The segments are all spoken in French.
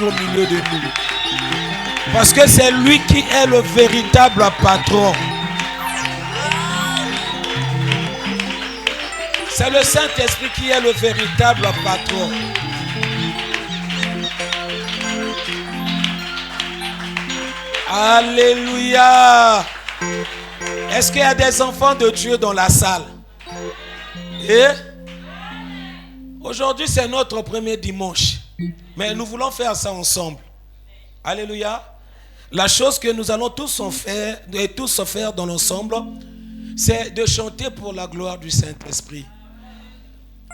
au milieu de nous. Parce que c'est lui qui est le véritable patron. C'est le Saint-Esprit qui est le véritable patron. Alléluia. Est-ce qu'il y a des enfants de Dieu dans la salle? Et aujourd'hui, c'est notre premier dimanche. Mais nous voulons faire ça ensemble. Alléluia. La chose que nous allons tous faire dans l'ensemble, c'est de chanter pour la gloire du Saint-Esprit.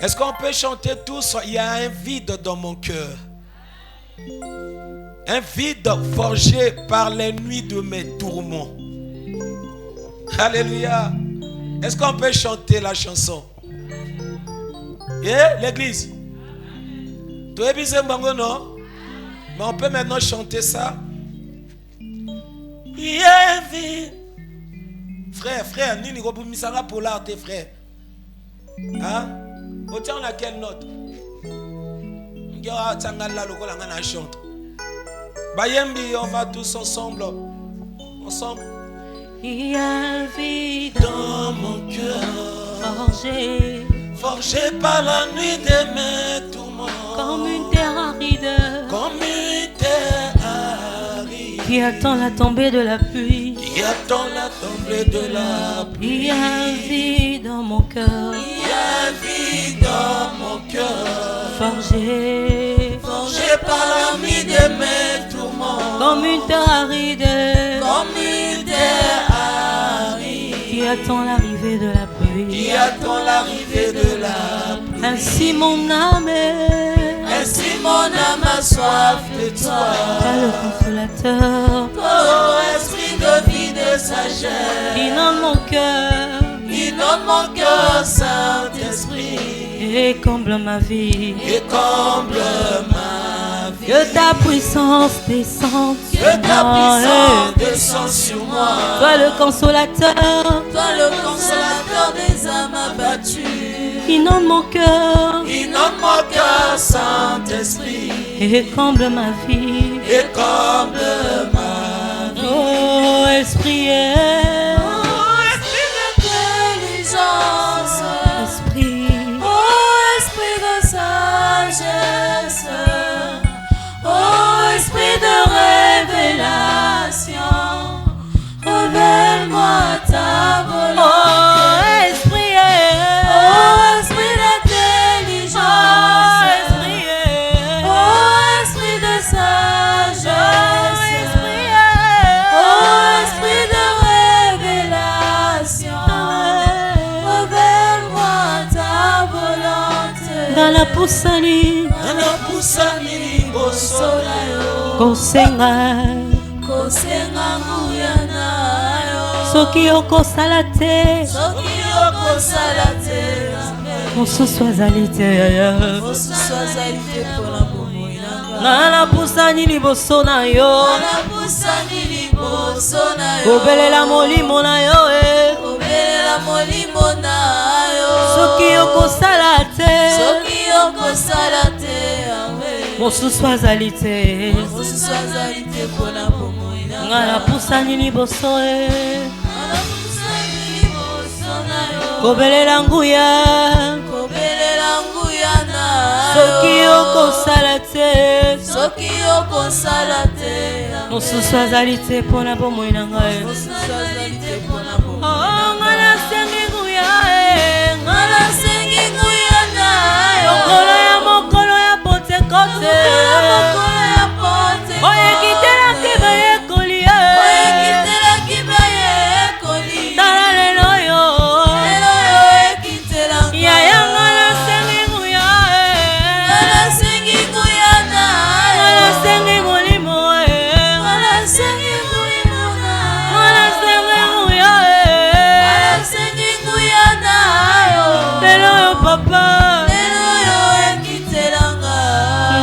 Est-ce qu'on peut chanter tous? Il y a un vide dans mon cœur. Un vide forgé par les nuits de mes tourments. Alléluia. Est-ce qu'on peut chanter la chanson? Et l'église? Tu es bizarre, non? Mais on peut maintenant chanter ça. Il y a un vide. Frère, Nini Misara Polar, tes frères. Hein? Autant laquelle note? Bayembi, on va tous ensemble. Ensemble. Il y a un vide dans mon cœur, forgé par la nuit de mes tourments, comme une terre aride, comme une terre aride, qui attend la tombée de la pluie, qui attend la tombée de la pluie. Il y a un vide dans mon cœur, il y a un vide dans mon cœur, forgé par la nuit de mes tourments, comme une terre aride, comme une terre aride, qui attend l'arrivée de la pluie, qui attend l'arrivée de la pluie. Ainsi mon âme a soif de toi, le consolateur, oh esprit de vie de sagesse, inonde mon cœur, Saint-Esprit, et comble ma vie, que ta puissance descende sur moi, toi le consolateur, des âmes abattues, inonde mon cœur, Saint-Esprit, et comble ma vie, oh esprit d'intelligence, esprit de sagesse, oh esprit de révélation, révèle-moi ta volonté. oh esprit d'intelligence, oh esprit de sagesse, oh esprit de révélation, révèle-moi ta volonté. dans la poussani kosenga nguya nayo, soki okosala te mosusu azali te, nga napusani liboso na yo, kobelela molimo na yo, soki okosala te mosusu azali te, nga napusani liboso, kobelela nguya, soki okosala te mosusu azali te mpona bomoi na ngai, nga nasengi nguya, lokolo ya mokolo ya Pentekote, oyekitelaki bayekoli, tala lelo yo yaya, nga nasengi nguya, nga nasengi molimo, nga nasengi nguya, lelo yo papa,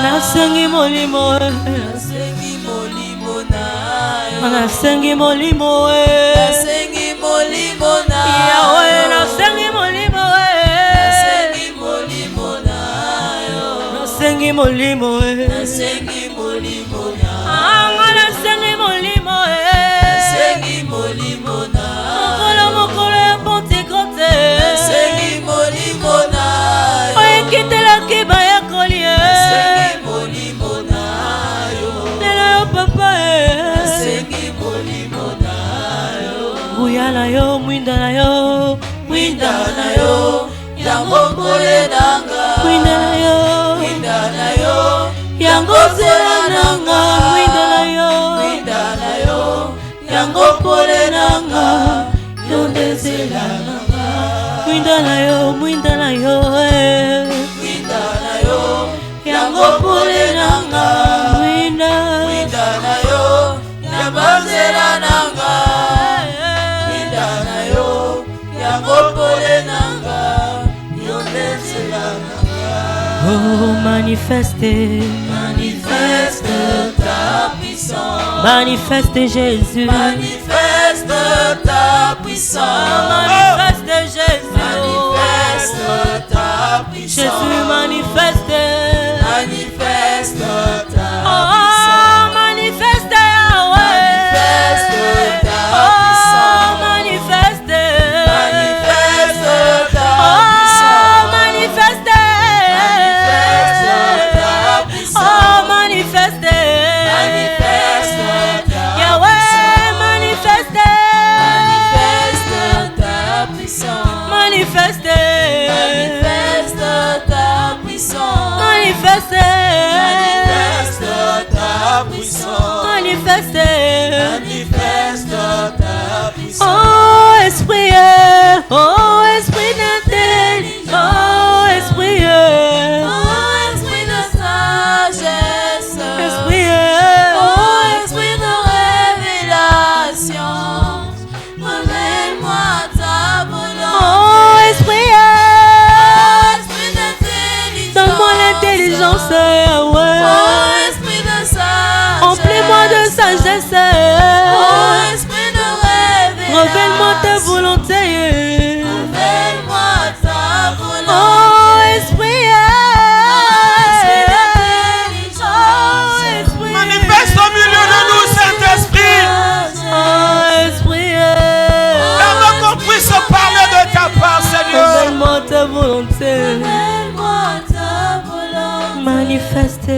nasengi molimo, nasengi molimo, Yahweh, nasengi molimo, nasengi molimo, Angana sengi molimo Sengi molimona Mokolo mokolo ya Pentecote Sengi molimona Oyekitelaki bayakolie Sengi molimona Lelo yo papa Sengi molimona Buya na yo, mwinda na yo Mwinda na yo Yango pole nanga Mwinda na yo Yango zela nanga Mwinda na yo Yango pole nanga Yonde zela nanga Mwinda na yo Mwinda na yo Yango pole nanga Mwinda na yo Yango zela nanga Mwinda na yo Yango pole nanga Yonde zela nanga Oh, manifeste ta puissance Manifeste Jésus Manifeste ta puissance Manifeste Jésus Manifeste ta puissance Jésus manifeste Manifeste ta Oh, manifeste Yahweh Manifeste ta Oh, puissance manifeste Manifeste ta Oh, puissance manifeste Oh, manifeste Yahweh manifeste Manifeste ta puissance Manifeste Manifeste ta puissance Manifeste Manifeste ta puissance Manifeste Manifeste ta puissance Oh esprit d'intelligence Oh esprit esprit de sagesse Esprit esprit de révélation révèle-moi ta volonté Oh esprit esprit d'intelligence donne-moi l'intelligence ouais. esprit de sagesse Emplis-moi de sagesse esprit de révélation Révèle-moi ta volonté révèle-moi ta volonté Oh esprit Manifeste au milieu de nous, Saint-Esprit. Oh esprit Avant qu'on puisse parler de ta part, Seigneur. Révèle-moi ta volonté révèle-moi ta volonté Manifeste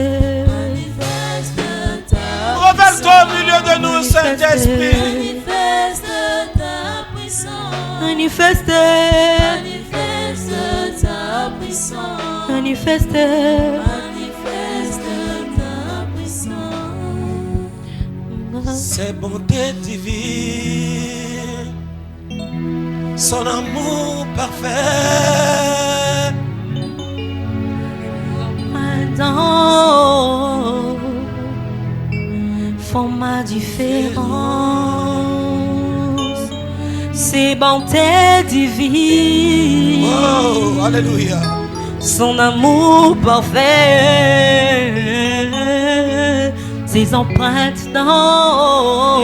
Révèle-toi au milieu de nous, Saint-Esprit. manifeste ta puissance Manifeste manifeste ta puissance Manifeste manifeste ta puissance Ses bontés divines, son amour parfait. Adam font ma différence. Ses bontés divines, Oh, alléluia. son amour parfait, ses empreintes dans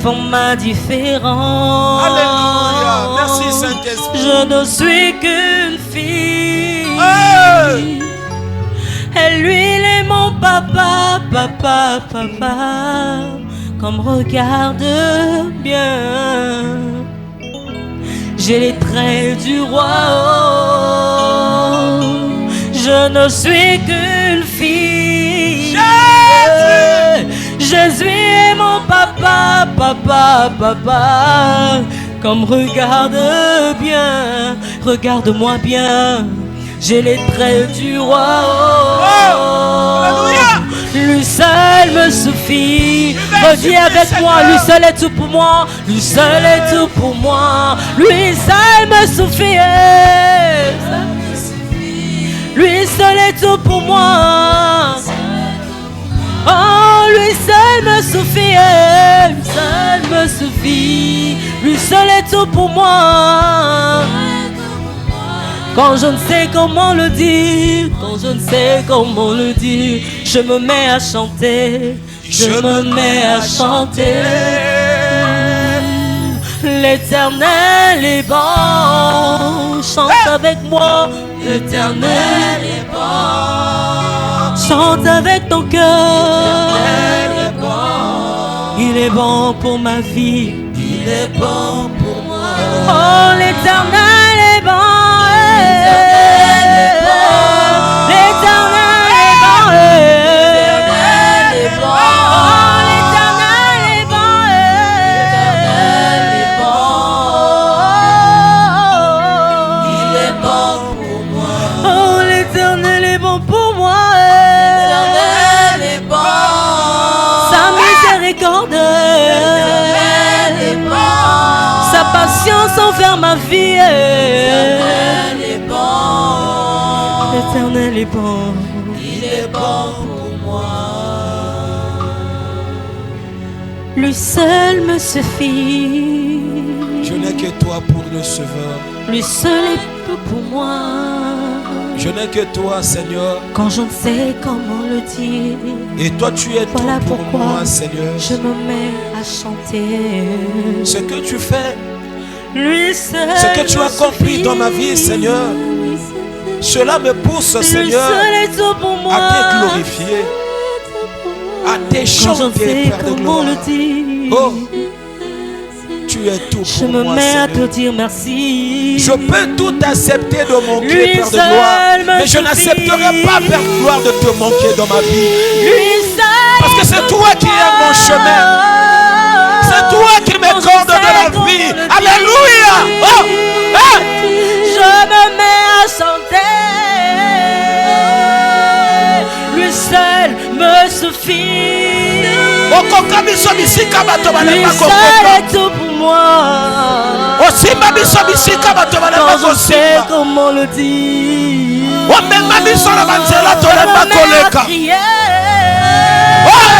font ma différence. Alléluia. Merci, Saint-Esprit. Je ne suis qu'une fille. Hey! Et lui, il est mon papa, papa, papa. Comme regarde bien, j'ai les traits du roi. Je ne suis qu'une fille. Jésus est mon papa, papa, papa. Comme regarde bien, regarde-moi bien. J'ai les traits du roi. Alléluia. Lui seul me suffit. Redis avec moi, lui seul est tout pour moi. Lui seul est tout pour moi. Lui seul me suffit. Lui seul est tout pour moi. Oh, lui seul me suffit. Lui seul me suffit. Lui seul est tout pour moi. Quand je ne sais comment le dire, quand je ne sais comment le dire, je me mets à chanter, je me mets à chanter. L'Éternel est bon, chante avec moi. L'Éternel est bon, Chante avec ton cœur. Il est bon pour ma vie. Il est bon pour moi. Oh, l'Éternel est bon. L'Éternel est bon. L'Éternel est bon. Oh, l'Éternel est bon. L'Éternel est bon. Il est bon pour moi. Oh, l'Éternel est bon pour moi. L'Éternel est bon. Sa miséricorde, L'Éternel est bon. sa patience envers ma vie. L'Éternel est bon. L'Éternel est bon. Il est bon pour moi. Lui seul me suffit. Je n'ai que toi pour le Sauveur. Lui seul est tout pour moi. Je n'ai que toi, Seigneur. Quand je ne sais comment le dire, Et toi, tu es voilà tout pour pourquoi moi, Seigneur. je me mets à chanter. Ce que tu fais, Lui seul ce que tu as me accompli suffit. dans ma vie, Seigneur, cela me pousse, Lui Seigneur, seul est tout pour moi. à te glorifier, à te Quand je ne chanter, sais Père de comment gloire. le dire, Oh, tu es tout je pour me moi, mets à te Seigneur. dire merci. Je peux tout accepter de manquer, Lui Père de seul gloire, me mais je suffit. n'accepterai pas, Père de gloire, de te manquer dans ma vie. Lui seul Parce que c'est toi qui es mon chemin. C'est toi qui m'accordes de la vie. Alléluia. Oh, hein. Je me mets à chanter. Lui seul me suffit. Lui seul est tout pour moi. Quand je sais comment le dire. Oh, Je me mets à crier.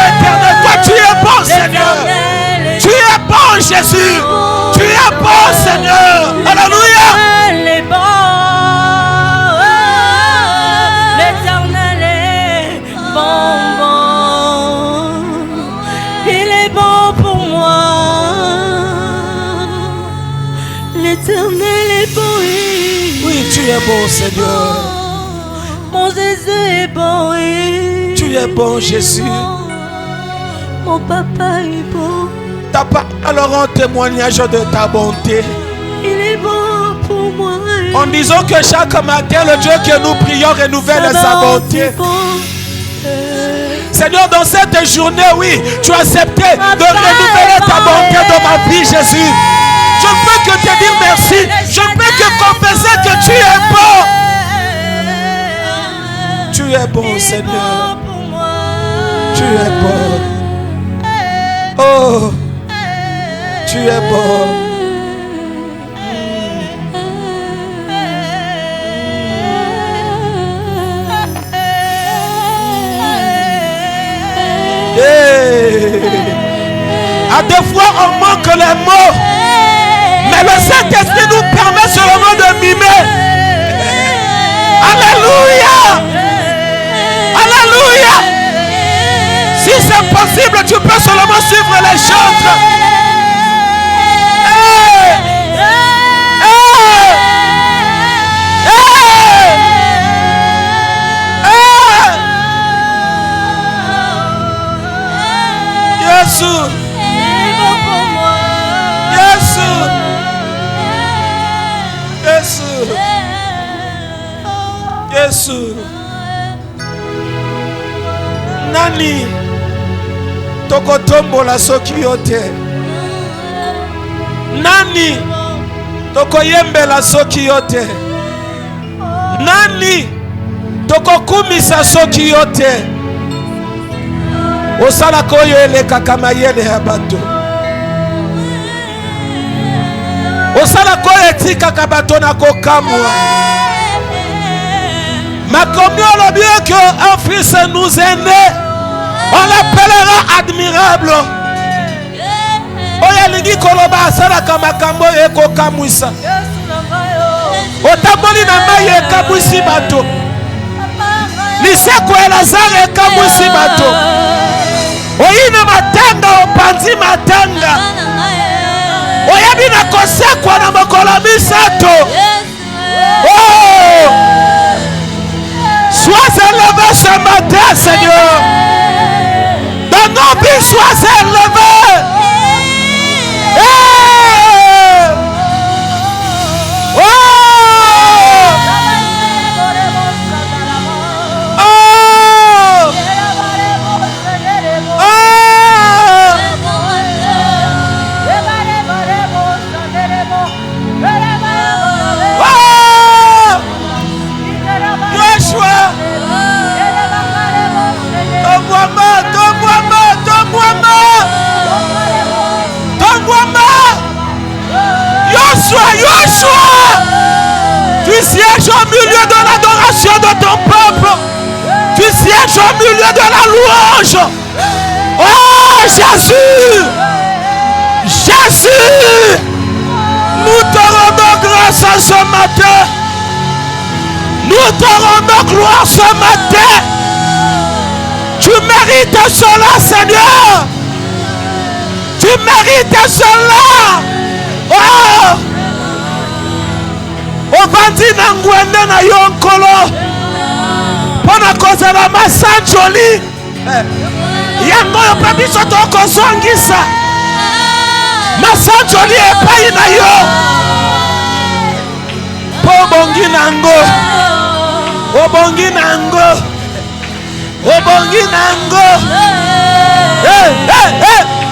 éternel, toi tu es bon, Seigneur. L'Éternel est Tu es bon, Jésus. Tu es bon, Seigneur. Alléluia. L'Éternel est bon. L'Éternel est bon, bon. Il est bon pour moi. L'Éternel est bon. Oui, tu es bon, Seigneur. Mon Jésus est bon. Tu es bon, Jésus. Mon papa est bon. Ta parole rend témoignage de ta bonté. Il est bon pour moi. En disant que chaque matin, le Dieu que nous prions renouvelle sa bonté. Seigneur, dans cette journée, oui, tu as accepté de renouveler ta bonté dans ma vie, Jésus. Je ne peux que te dire merci. Je ne peux que confesser que tu es bon. Tu es bon, Seigneur. Tu es bon. Oh, tu es bon. À des fois on manque les mots, mais le Saint-Esprit nous permet seulement de mimer. Alléluia. Alléluia. Si c'est possible, tu peux seulement suivre les chantres. Jésus. Jésus. Jésus. Jésus. Nani tokotombola soki yote. Nani tokoyembela soki yote. Nani tokokumisa soki yote. Osala koyo eleka kama yele ya bato. Osala koyo etika bato na kokamwa. Makomi olobi que un fils nous est né. On l'appellera admirable. Oya lingi koloba asala kama kambo eko kamwisa. Otaboli na mai ekamwisi bato. Liseko Elazare ekamwisi bato. Oyina matanga opanzi matanga. Oyabi na kosekwa na mokolo misato. Oh! Sois élevé ce matin, Seigneur. Dans nos vies, sois élevé. Tu sièges au milieu de l'adoration de ton peuple. Tu sièges au milieu de la louange. Oh Jésus, Jésus, nous te rendons grâce à ce matin. Nous te rendons gloire ce matin. Tu mérites cela, Seigneur. Tu mérites cela. Oh, obandi na ngwende na yonkolo pona kozela masanjoli yango yo pe biso tokozongisa masanjoli epai na yo po obongi nango, obongi nango, obongi nango. Hey, hey, hey.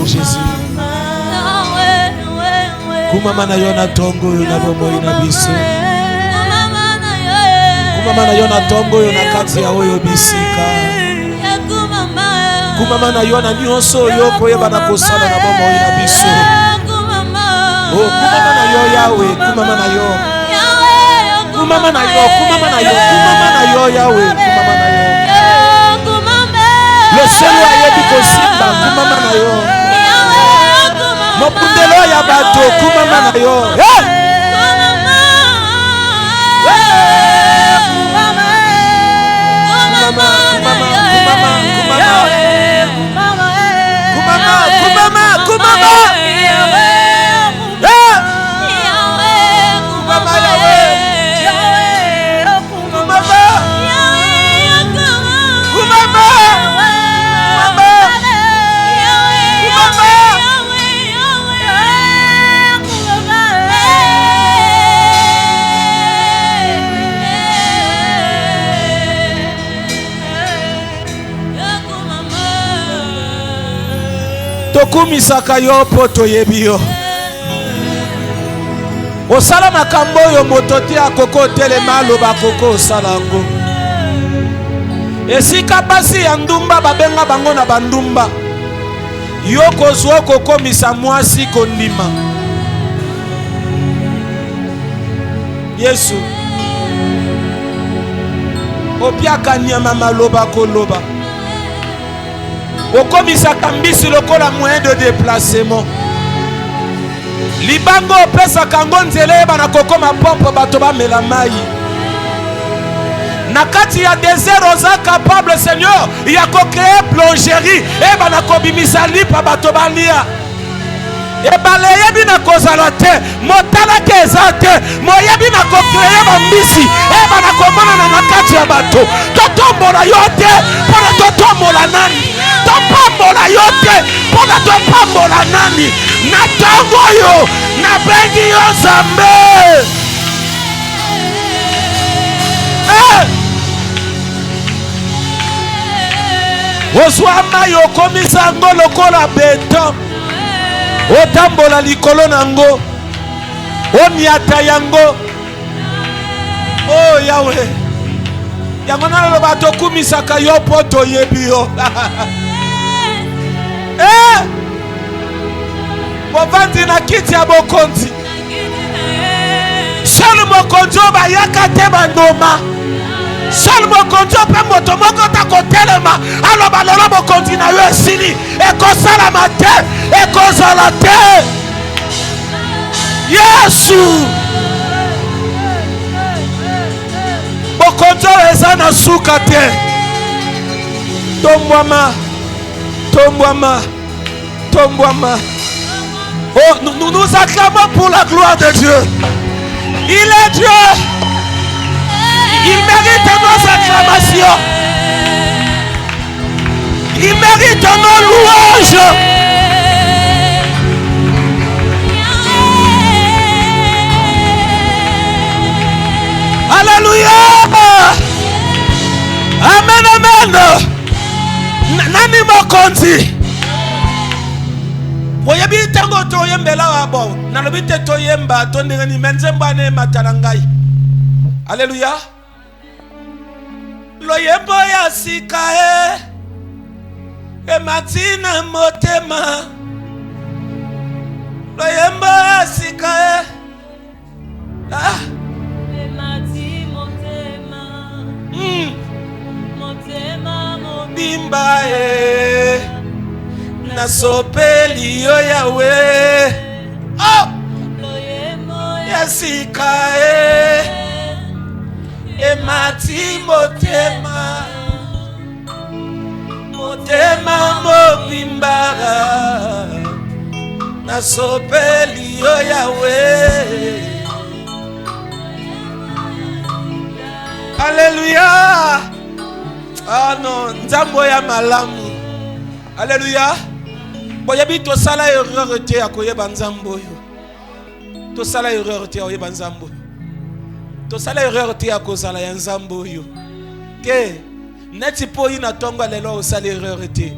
Jésus. Kumama na yo na tongo yo na bomoi na biso. Kumama na yo na tongo yo na kati ya oyo bisika. Kumama na yo na nyonso yo koyeba na kosala na bomoi na biso. Oh, kumama na yo Yahweh, kumama na yo. Kumama na yo, kumama na yo, kumama na yo Yahweh, kumama na yo. Le seul ayebi kosimba, kumama na yo. Mopundelo ya bato, kumama na yo. Hey! Tokumisaka yo po toyebi yo. Osala makambo yo moto te akoko telema loba koko osala ngo. Esika basi ya ndumba babenga bango na bandumba. Yo kozwa kokomisa mwasi kondima. Yesu. Opiaka nyama maloba koloba. Okomisa kambisi lokola moyen de déplacement. Libango opesa kango nzele bana kokoma pompo bato ba mela mai. Nakati ya désert oza capable Seigneur ya ko créer plongerie e bana kobimisa lipa bato balia. E baleyebi na kozala te motala ke eza te moyebi na ko créer bambisi e bana komona na nakati ya bato totombola yo te pona totombola nani topambola yo te pona topambola nani na tango yo na bengi yo Nzambe. Ozwa mai okomisa ngo lokola beton otambola likolo nango oniata yango. Oh Yahweh, yango naloba tokumisaka yo po toyebi yo. Bovandi na kiti ya bokonzi seul mokonzi oyo bayaka te bandoma. Seul mokonzi oyo mpe moto moko takotelema aloba lelo bokonzi na yo esili ekosalama te ekozala te. Yesu bokonzi oyo eza na suka te. Tombwama, tombwama, tombwama. Oh, nous acclamons pour la gloire de Dieu. Il est Dieu. Il mérite nos acclamations. Il mérite nos louanges. Alléluia. Amen, amen. Nani mokonzi. Oyebi tango toyembela wabo nalobi te toyemba tondengani menzemba ne matalangai. Alléluia. Loyembo ya sika e matina motema. Loyembo ya sika e mati motema. Motema bimba na sopeli yo Yahweh. Oh! Ya sika e mati motema. Motema mobimbara na sopeli yo Yahweh. Alléluia. Ah non, nzambo ya malamu. Alléluia. Boyebi to sala erreur te akoyeba nzambo yo. To sala erreur te akoyeba nzambo. To sala erreur te akozala ya nzambo yo. Ke neti po ina tonga lelo o sala erreur te.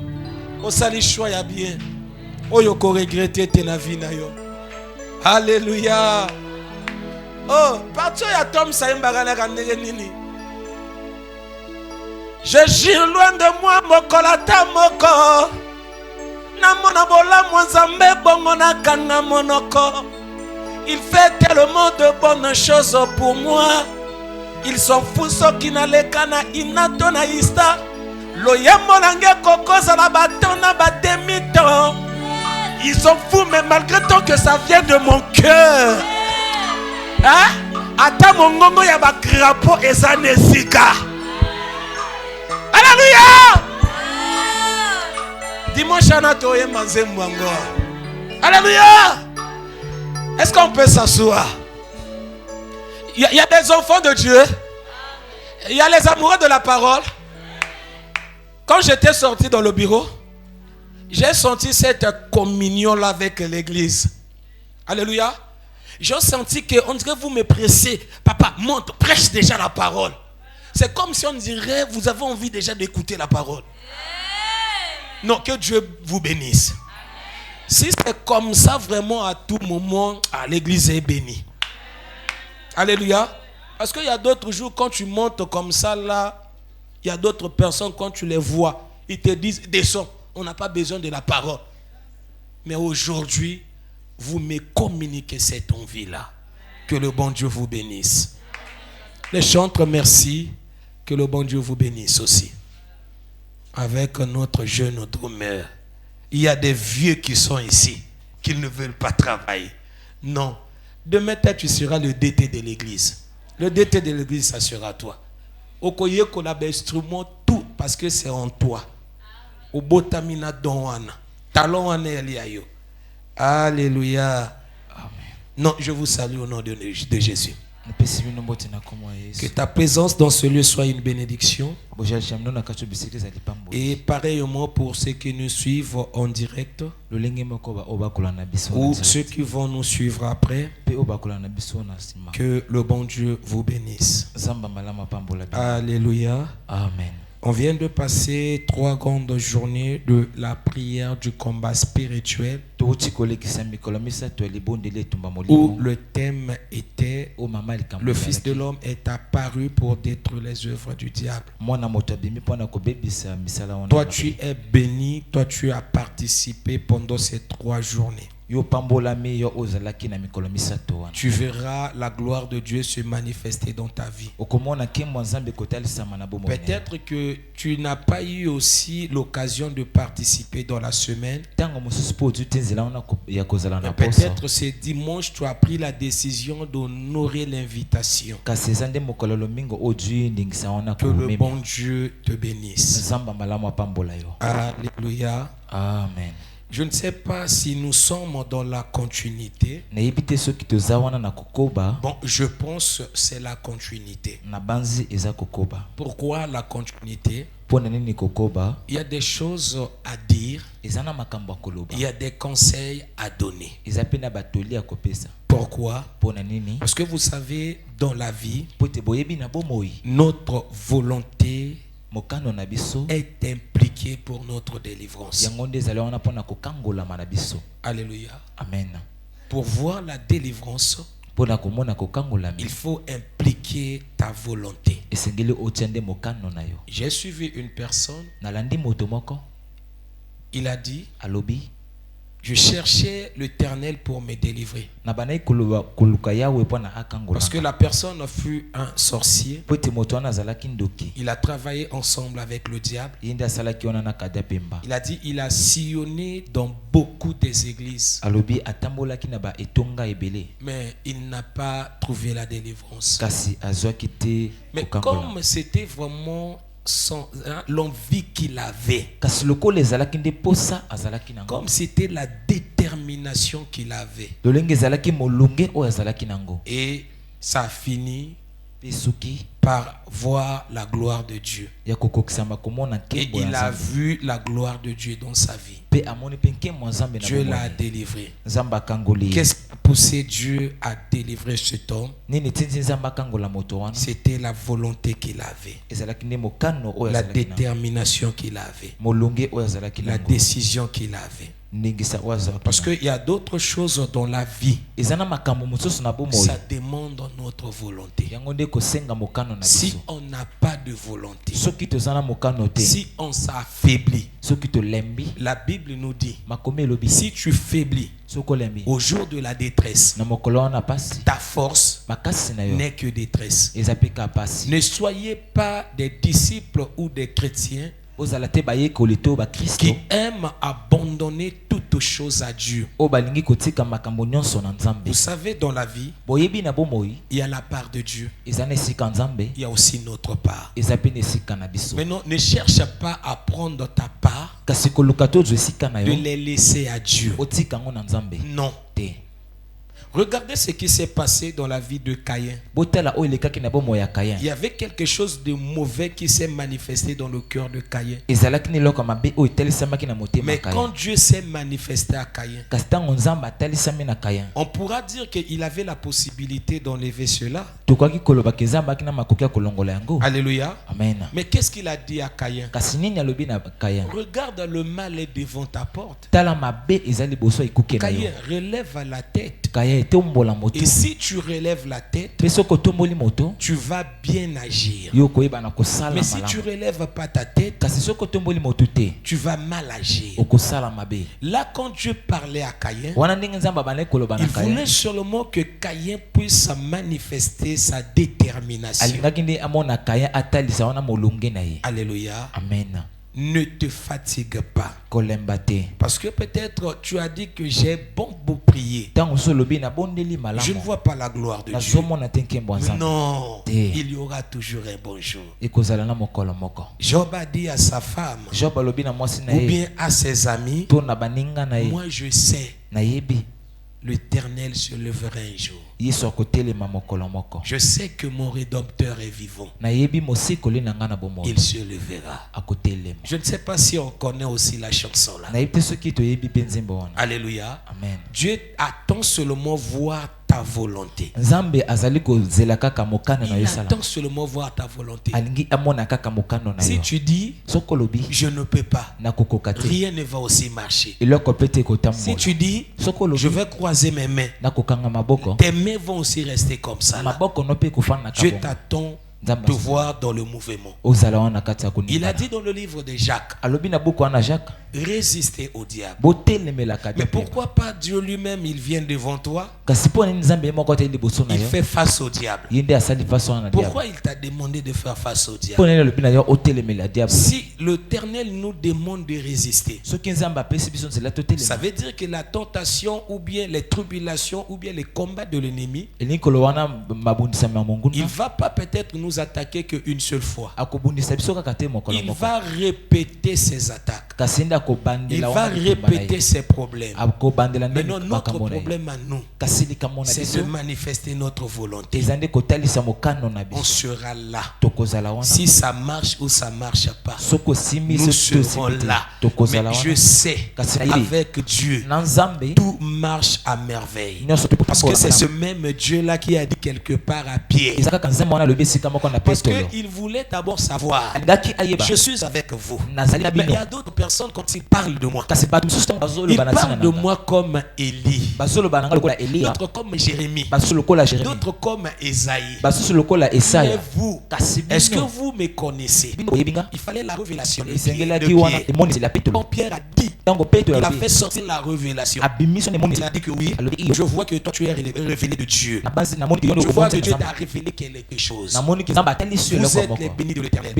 O sali choix ya bien. oyo ko regretter te na vie na yo. Alléluia. Oh, partout ya Tom Saïmbaga na kandenge nini. Je gire loin de moi mokolata moko. Na mona bola Nzambe bongo na kanga monoko. Il fait tellement de bonnes choses pour moi. Ils sont fous ceux qui n'allent na inato na ista. Loyamo nange kokoza na baton na bademito. Ils sont fous mais malgré tout que ça vient de mon cœur. Hein? Ata mongongo ya ba crapaud eza nesika. Alléluia. Dimanche anato ye manzembo ngo. Alléluia. Est-ce qu'on peut s'asseoir? Il y a des enfants de Dieu. Il y a les amoureux de la parole. Quand j'étais sorti dans le bureau, j'ai senti cette communion-là avec l'église. Alléluia. J'ai senti qu'on dirait vous me pressez. Papa, monte, prêche déjà la parole. C'est comme si on dirait vous avez envie déjà d'écouter la parole. Non, que Dieu vous bénisse. Si c'est comme ça vraiment à tout moment, l'église est bénie. Alléluia. Parce qu'il y a d'autres jours quand tu montes comme ça là, il y a d'autres personnes quand tu les vois, ils te disent descends, on n'a pas besoin de la parole. Mais aujourd'hui, vous me communiquez cette envie là. Que le bon Dieu vous bénisse. Les chantres, merci. Que le bon Dieu vous bénisse aussi. Avec notre jeune drummer. Il y a des vieux qui sont ici, qui ne veulent pas travailler. Non. Demain, tu seras le DT de l'église. Le DT de l'église, ça sera toi. Okoye qu'on a instrument tout, parce que c'est en toi. Au botamina donwana. Talon ane eliayo. Alléluia. Amen. Non, je vous salue au nom de Jésus. Que ta présence dans ce lieu soit une bénédiction. Et pareillement pour ceux qui nous suivent en direct ou ceux qui vont nous suivre après. Que le bon Dieu vous bénisse. Alléluia. Amen. On vient de passer 3 grandes journées de la prière du combat spirituel où le thème était le Fils de l'homme est apparu pour détruire les œuvres du diable. Toi tu es béni, toi tu as participé pendant ces 3 journées. Tu verras la gloire de Dieu se manifester dans ta vie. Peut-être que tu n'as pas eu aussi l'occasion de participer dans la semaine. Peut-être ce dimanche tu as pris la décision d'honorer l'invitation. Que le bon Dieu te bénisse. Alléluia. Amen. Je ne sais pas si nous sommes dans la continuité. Bon, je pense que c'est la continuité. Pourquoi la continuité? Il y a des choses à dire. Il y a des conseils à donner. Pourquoi? Parce que vous savez, dans la vie, notre volonté est impliqué pour notre délivrance. Alléluia. Amen. Pour voir la délivrance, il faut impliquer ta volonté. J'ai suivi une personne. Il a dit, je cherchais l'Éternel pour me délivrer. Parce que la personne fut un sorcier. Il a travaillé ensemble avec le diable. Il a dit, il a sillonné dans beaucoup des églises. Mais il n'a pas trouvé la délivrance. Mais comme c'était vraiment l'envie qu'il avait, comme c'était la détermination qu'il avait, et ça a fini par voir la gloire de Dieu. Et il a vu la gloire de Dieu dans sa vie. Dieu l'a délivré. Qu'est-ce qui a poussé Dieu à délivrer cet homme? C'était la volonté qu'il avait, la détermination qu'il avait, la décision qu'il avait. Parce qu'il y a d'autres choses dans la vie. Ça demande notre volonté. Si on n'a pas de volonté, si on s'affaiblit, la Bible nous dit, si tu faiblis au jour de la détresse, ta force n'est que détresse. Ne soyez pas des disciples ou des chrétiens qui aiment abandonner toutes choses à Dieu. Vous savez, dans la vie, il y a la part de Dieu, il y a aussi notre part. Maintenant, ne cherche pas à prendre ta part, de les laisser à Dieu. Non. Regardez ce qui s'est passé dans la vie de Caïn. Il y avait quelque chose de mauvais qui s'est manifesté dans le cœur de Caïn. Mais quand Dieu s'est manifesté à Caïn, on pourra dire qu'il avait la possibilité d'enlever cela. Alléluia. Amen. Mais qu'est-ce qu'il a dit à Caïn? Regarde, le mal est devant ta porte. Caïn, relève la tête. Et si tu relèves la tête, tu vas bien agir. Mais si tu relèves pas ta tête, tu vas mal agir. Là, quand Dieu parlait à Caïn, il voulait seulement que Caïn puisse manifester sa détermination. Alléluia. Amen. Ne te fatigue pas. Parce que peut-être tu as dit que j'ai beau prier, je ne vois pas la gloire de Dieu. Non, il y aura toujours un bon jour. Job a dit à sa femme, ou bien à ses amis, moi je sais, l'Éternel se lèvera un jour. Je sais que mon Rédempteur est vivant. Il se lèvera. Je ne sais pas si on connaît aussi la chanson là. Alléluia. Amen. Dieu attend seulement voir ta volonté. Il attend seulement voir ta volonté. Si tu dis je ne peux pas, rien ne va aussi marcher. Si tu dis je vais croiser mes mains, tes mains vont aussi rester comme ça là. Dieu t'attend de voir dans le mouvement. Il a dit dans le livre de Jacques, résister au diable. Mais pourquoi pas Dieu lui-même, il vient devant toi, il fait face au diable? Pourquoi il t'a demandé de faire face au diable? Si l'Éternel nous demande de résister, ça veut dire que la tentation ou bien les tribulations ou bien les combats de l'ennemi, il ne va pas peut-être nous attaquer qu'une seule fois. Il va répéter ses attaques. Il va répéter ses problèmes. Maintenant, notre problème à nous, c'est de manifester notre volonté. On sera là. Si ça marche ou ça ne marche pas, nous serons là. Mais je sais, avec Dieu, tout marche à merveille. Parce que c'est ce même Dieu-là qui a dit quelque part à Pierre. Parce qu'il voulait d'abord savoir, je suis avec vous. Mais il y a d'autres personnes, quand ils parlent de moi, ils parlent de moi comme Élie, d'autres comme Jérémie, d'autres comme Esaïe. Mais vous, est-ce que vous me connaissez? Il fallait la révélation de Pierre. Quand Pierre a dit, il a fait sortir la révélation. Il a dit que oui, je vois que toi tu es révélé de Dieu. Je vois que Dieu t'a révélé quelque chose. Vous êtes les bénis de l'Éternel.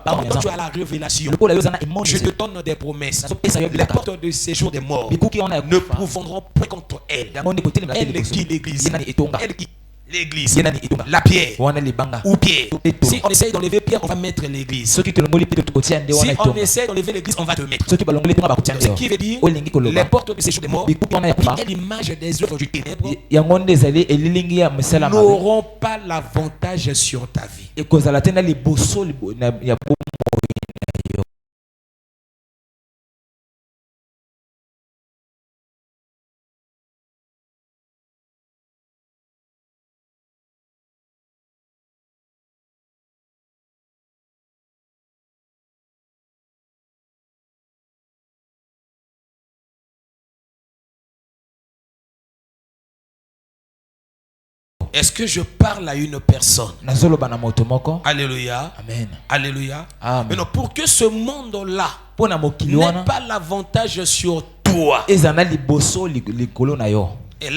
Quand tu as la révélation, je te donne des promesses. Les portes de séjour des morts ne pouvront point contre elle. Elle qui l'église. Elle qui l'église, la pierre ou pierre. Si on essaye d'enlever pierre, on va mettre l'église. Si on essaye d'enlever l'église, on va te mettre. Ce qui veut dire les portes de séjour des morts, qui est l'image des œuvres du ténèbre, n'auront pas l'avantage sur ta vie. Est-ce que je parle à une personne? nazoloba na moto moko. Alléluia. Amen. Alléluia. Amen. Mais non, pour que ce monde-là Pona mokili n'ait wana pas l'avantage sur toi. ezana liboso likolo na yo.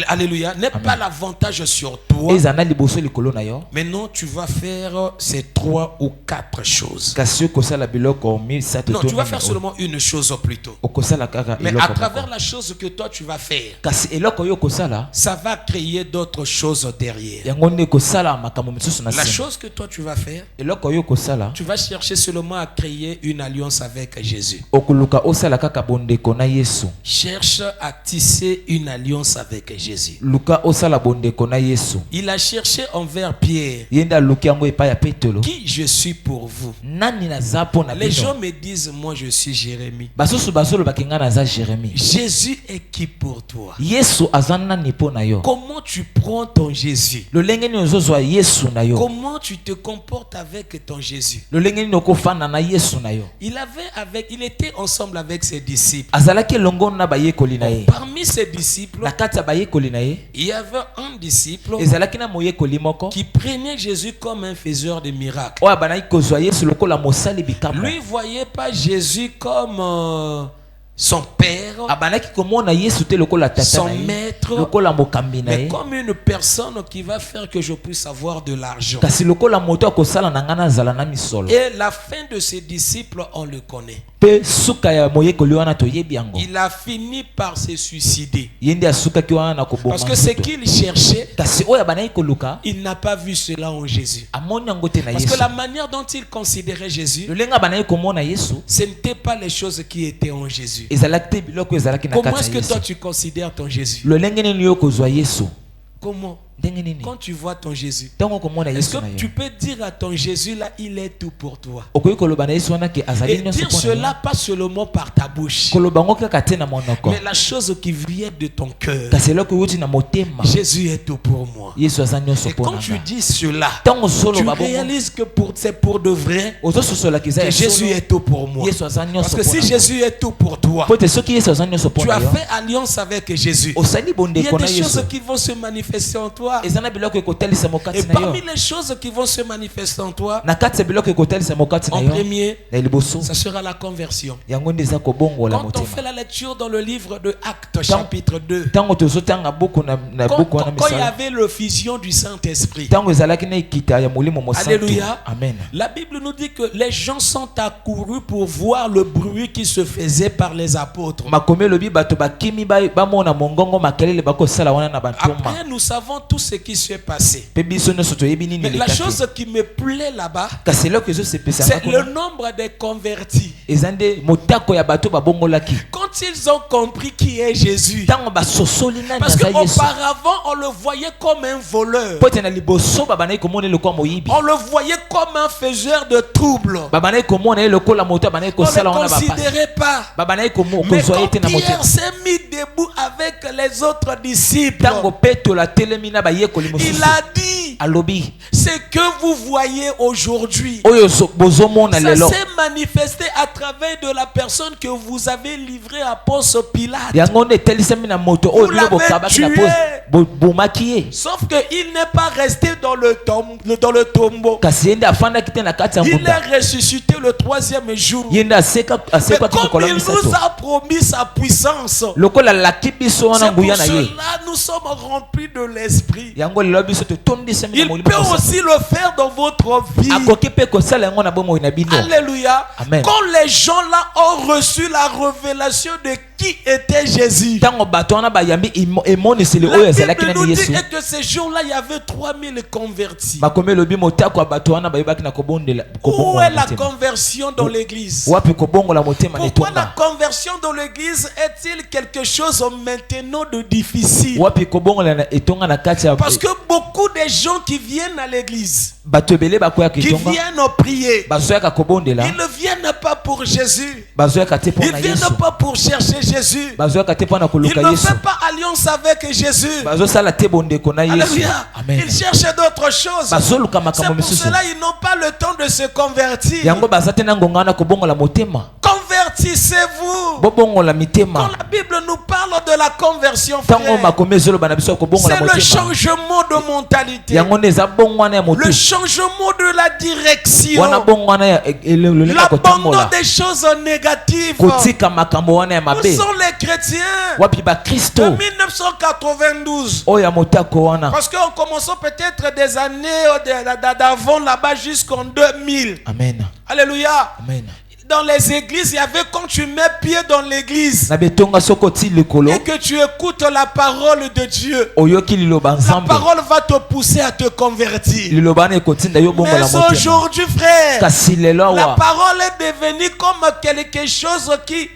Alléluia. N'est pas l'avantage sur toi. ezana liboso likolo na yo. Maintenant, tu vas faire ces 3 ou 4 choses. Kasi okosala biloko misato Non, to tu vas faire seulement une chose plutôt. okosala kaka Mais eloko à travers moko. la chose que toi tu vas faire, Kasi eloko yo okosala ça va créer d'autres choses derrière. yango nde kosala makambo misusu na La sima. chose que toi tu vas faire, eloko yo okosala tu vas chercher seulement à créer une alliance avec Jésus. okoluka osala kaka bondeko na Yesu. Cherche à tisser une alliance avec Jésus. Luka osala bondeko na Yesu. Il a cherché envers Pierre. Yenda luki yango epai ya Petelo. Qui je suis pour vous? Nani naza po na Les gens bino. me disent, moi je suis Jérémie. Basusu basolo bakinga naza Jérémie. Jésus est qui pour toi? Yesu aza nani po na yo. Comment tu prends ton Jésus? Lolenge ni ozozwa Yesu na yo. Comment tu te comportes avec ton Jésus? Lolenge ni okofana na Yesu na yo. Il était ensemble avec ses disciples. Azalaki elongo na bayekoli na ye. Parmi ses disciples, Na kati ya bayekoli na ye il y avait un disciple ezalaki na moyekoli moko qui prenait Jésus comme un faiseur de miracles. oyo abanaki kozwa Yesu lokola mosali bikambo. Lui voyait pas Jésus comme son père, abanaki komona Yesu te lokola tata son na ye maître, lokola mokambi na mais ye comme une personne qui va faire que je puisse avoir de l'argent. kasi lokola moto akosala na nga nazala na misolo. Et la fin de ses disciples, on le connaît. Pe suka ya moyekoli wana toyebi yango. Il a fini par se suicider. Ye nde asukaki wana na koboma Parce que ce nzoto. qu'il cherchait, kasi oyo abanaki koluka il n'a pas vu cela en Jésus. amoni yango te na Parce que Yesu. la manière dont il considérait Jésus, lolenga abanaki komona Yesu ce n'était pas les choses qui étaient en Jésus. ezalaki te biloko ezalaki na Comment kati est-ce ya que toi Yesu. tu considères ton Jésus? lolenge nini yo kozwa Yesu Comment? ndenge nini Quand tu vois ton Jésus, ntango komona est-ce Yesu que na yo tu peux dire à ton Jésus là, il est tout pour toi? okoki koloba na Yesu wana ke azali Et nyonso dire mpo na cela yo pas seulement par ta bouche, koloba ngo kaka te na monoko mais la chose qui vient de ton cœur. kasi eloko euti na motema Jésus est tout pour moi. Yesu aza nyonso Et mpo quand na tu nga dis cela, ntango tu ozoloba bongo réalises que c'est pour de vrai ozososolaki eza que ya Jésus solo est tout pour moi. Yesu aza Parce nyonso que mpo si na nga Jésus est tout pour toi, po te soki Yesu aza nyonso mpo tu na as yo fait alliance avec Jésus. osali Il y a bondeko na des Yesu choses qui vont se manifester en toi. eza na biloko ekotalisa Et mokati na yo parmi les choses qui vont se manifester en toi, na kati ya biloko ekotalisa mokati na en yo premier, na liboso ça sera la conversion. yango nde eza kobongola Quand on fait motema la lecture dans le livre de Actes, chapitre 2, ntango tozotanga buku na buku wana quand il y misala avait le fusion du Saint-Esprit, ntango ezalaki na ekita ya molimo mosantu Alléluia. amen La Bible nous dit que les gens sont accourus pour voir le bruit qui se faisait par les apôtres. makomi elobi bato bakimi bamona mongongo makelele bakosala wana na bantoma Après, nous savons tout ce qui s'est passé. mpe biso nyonso toyebi nini Mais la elekaki chose qui me plaît là-bas, kasi eloko ezosepesanga c'est le kuna nombre des convertis. eza nde motako ya bato babongolaki Quand ils ont compris qui est Jésus, ntango basosoli nani parce aza yesu qu'auparavant, on le voyait comme un voleur. po ete na liboso babandaki komona ye lokola moyibi On le voyait comme un faiseur de troubles. babandaki komona ye lokola moto abandaki On ne kosala le wana bapasi considérait pas. babandaki Mais kozwa ye quand te na Pierre motema s'est mis debout avec les autres disciples, ntango petolo atelemi na bayekoli il mosusu a dit, alobi ce que vous voyez aujourd'hui, oyo bozomona ça lelo s'est manifesté à travers de la personne que vous avez livrée à Ponce Pilate. yango nde etelisami na moto oyo bino bokabaki na pose bomaki ye Sauf qu'il n'est pas resté dans le tombeau. kasi ye nde afandaki te na kati ya Il ngunda est ressuscité le 3e jour. ye nde Mais asekaki comme mokolo il misato nous a promis sa puissance, lokola alaki biso wana c'est pour nguya na ye cela nous sommes remplis de l'esprit. yango lelo biso totondisami na Il molimo peut aussi le faire dans votre vie. akoki mpe kosala yango na bomoi na bino Alléluia. Amen. Quand les gens là ont reçu la révélation de qui était Jésus, ntango bato wana bayambi emoniseli oyo la ezalaki Bible nani nous dit yesu que ces jours-là, il y avait 3000 convertis. makomi elobi motako ya bato wana bayebaki na kobongola Où est la motema conversion dans l'église? wapi kobongola motema na Pourquoi la etonga conversion dans l'église est-il quelque chose maintenant de difficile? wapi kobongola na etonga na kati ya Parce que beaucoup de gens qui viennent à l'église, bato ebele bakoyaka qui etonga viennent prier, bazoyaka kobondela ils ne viennent pas pour Jésus. bazoyaka te mpo Ils na ne viennent yesu pas pour chercher Jésus. bazoyaka te mpo na Ils koluka ne yesu font pas alliance avec Jésus. bazosala te bondeko na yesu Alléluia. amen Ils cherchent d'autres choses. bazoluka C'est makambo pour misusu cela qu'ils n'ont pas le temps de se convertir. yango baza te na ngonga wana kobongola motema Convertir convertissez-vous. bobongola mitema. Quand la Bible nous parle de la conversion, frère, Tango makombe ezoloba na biso kobongola c'est le motema. changement de mentalité. Yango neza bongwana ya Le motu. changement de la direction. Wana bongwana ya lolenge L'abandon kotambola. des choses négatives. Kotika makambo wana ya Où mabe. sont les chrétiens Wapi ba de Kristo 1992? oya motako wana. Parce qu'en commençant peut-être des années d'avant là-bas jusqu'en 2000. Amen. Alléluia. Amen. Dans les églises, il y avait quand tu mets pied dans l'église Na betonga sokoti likolo et que tu écoutes la parole de Dieu, oyoki liloba la nzambe. parole va te pousser à te convertir. Liloba na ekotinda yo bongola Mais motema. aujourd'hui, frère, Kasi lelo la wa parole est devenue comme quelque chose qui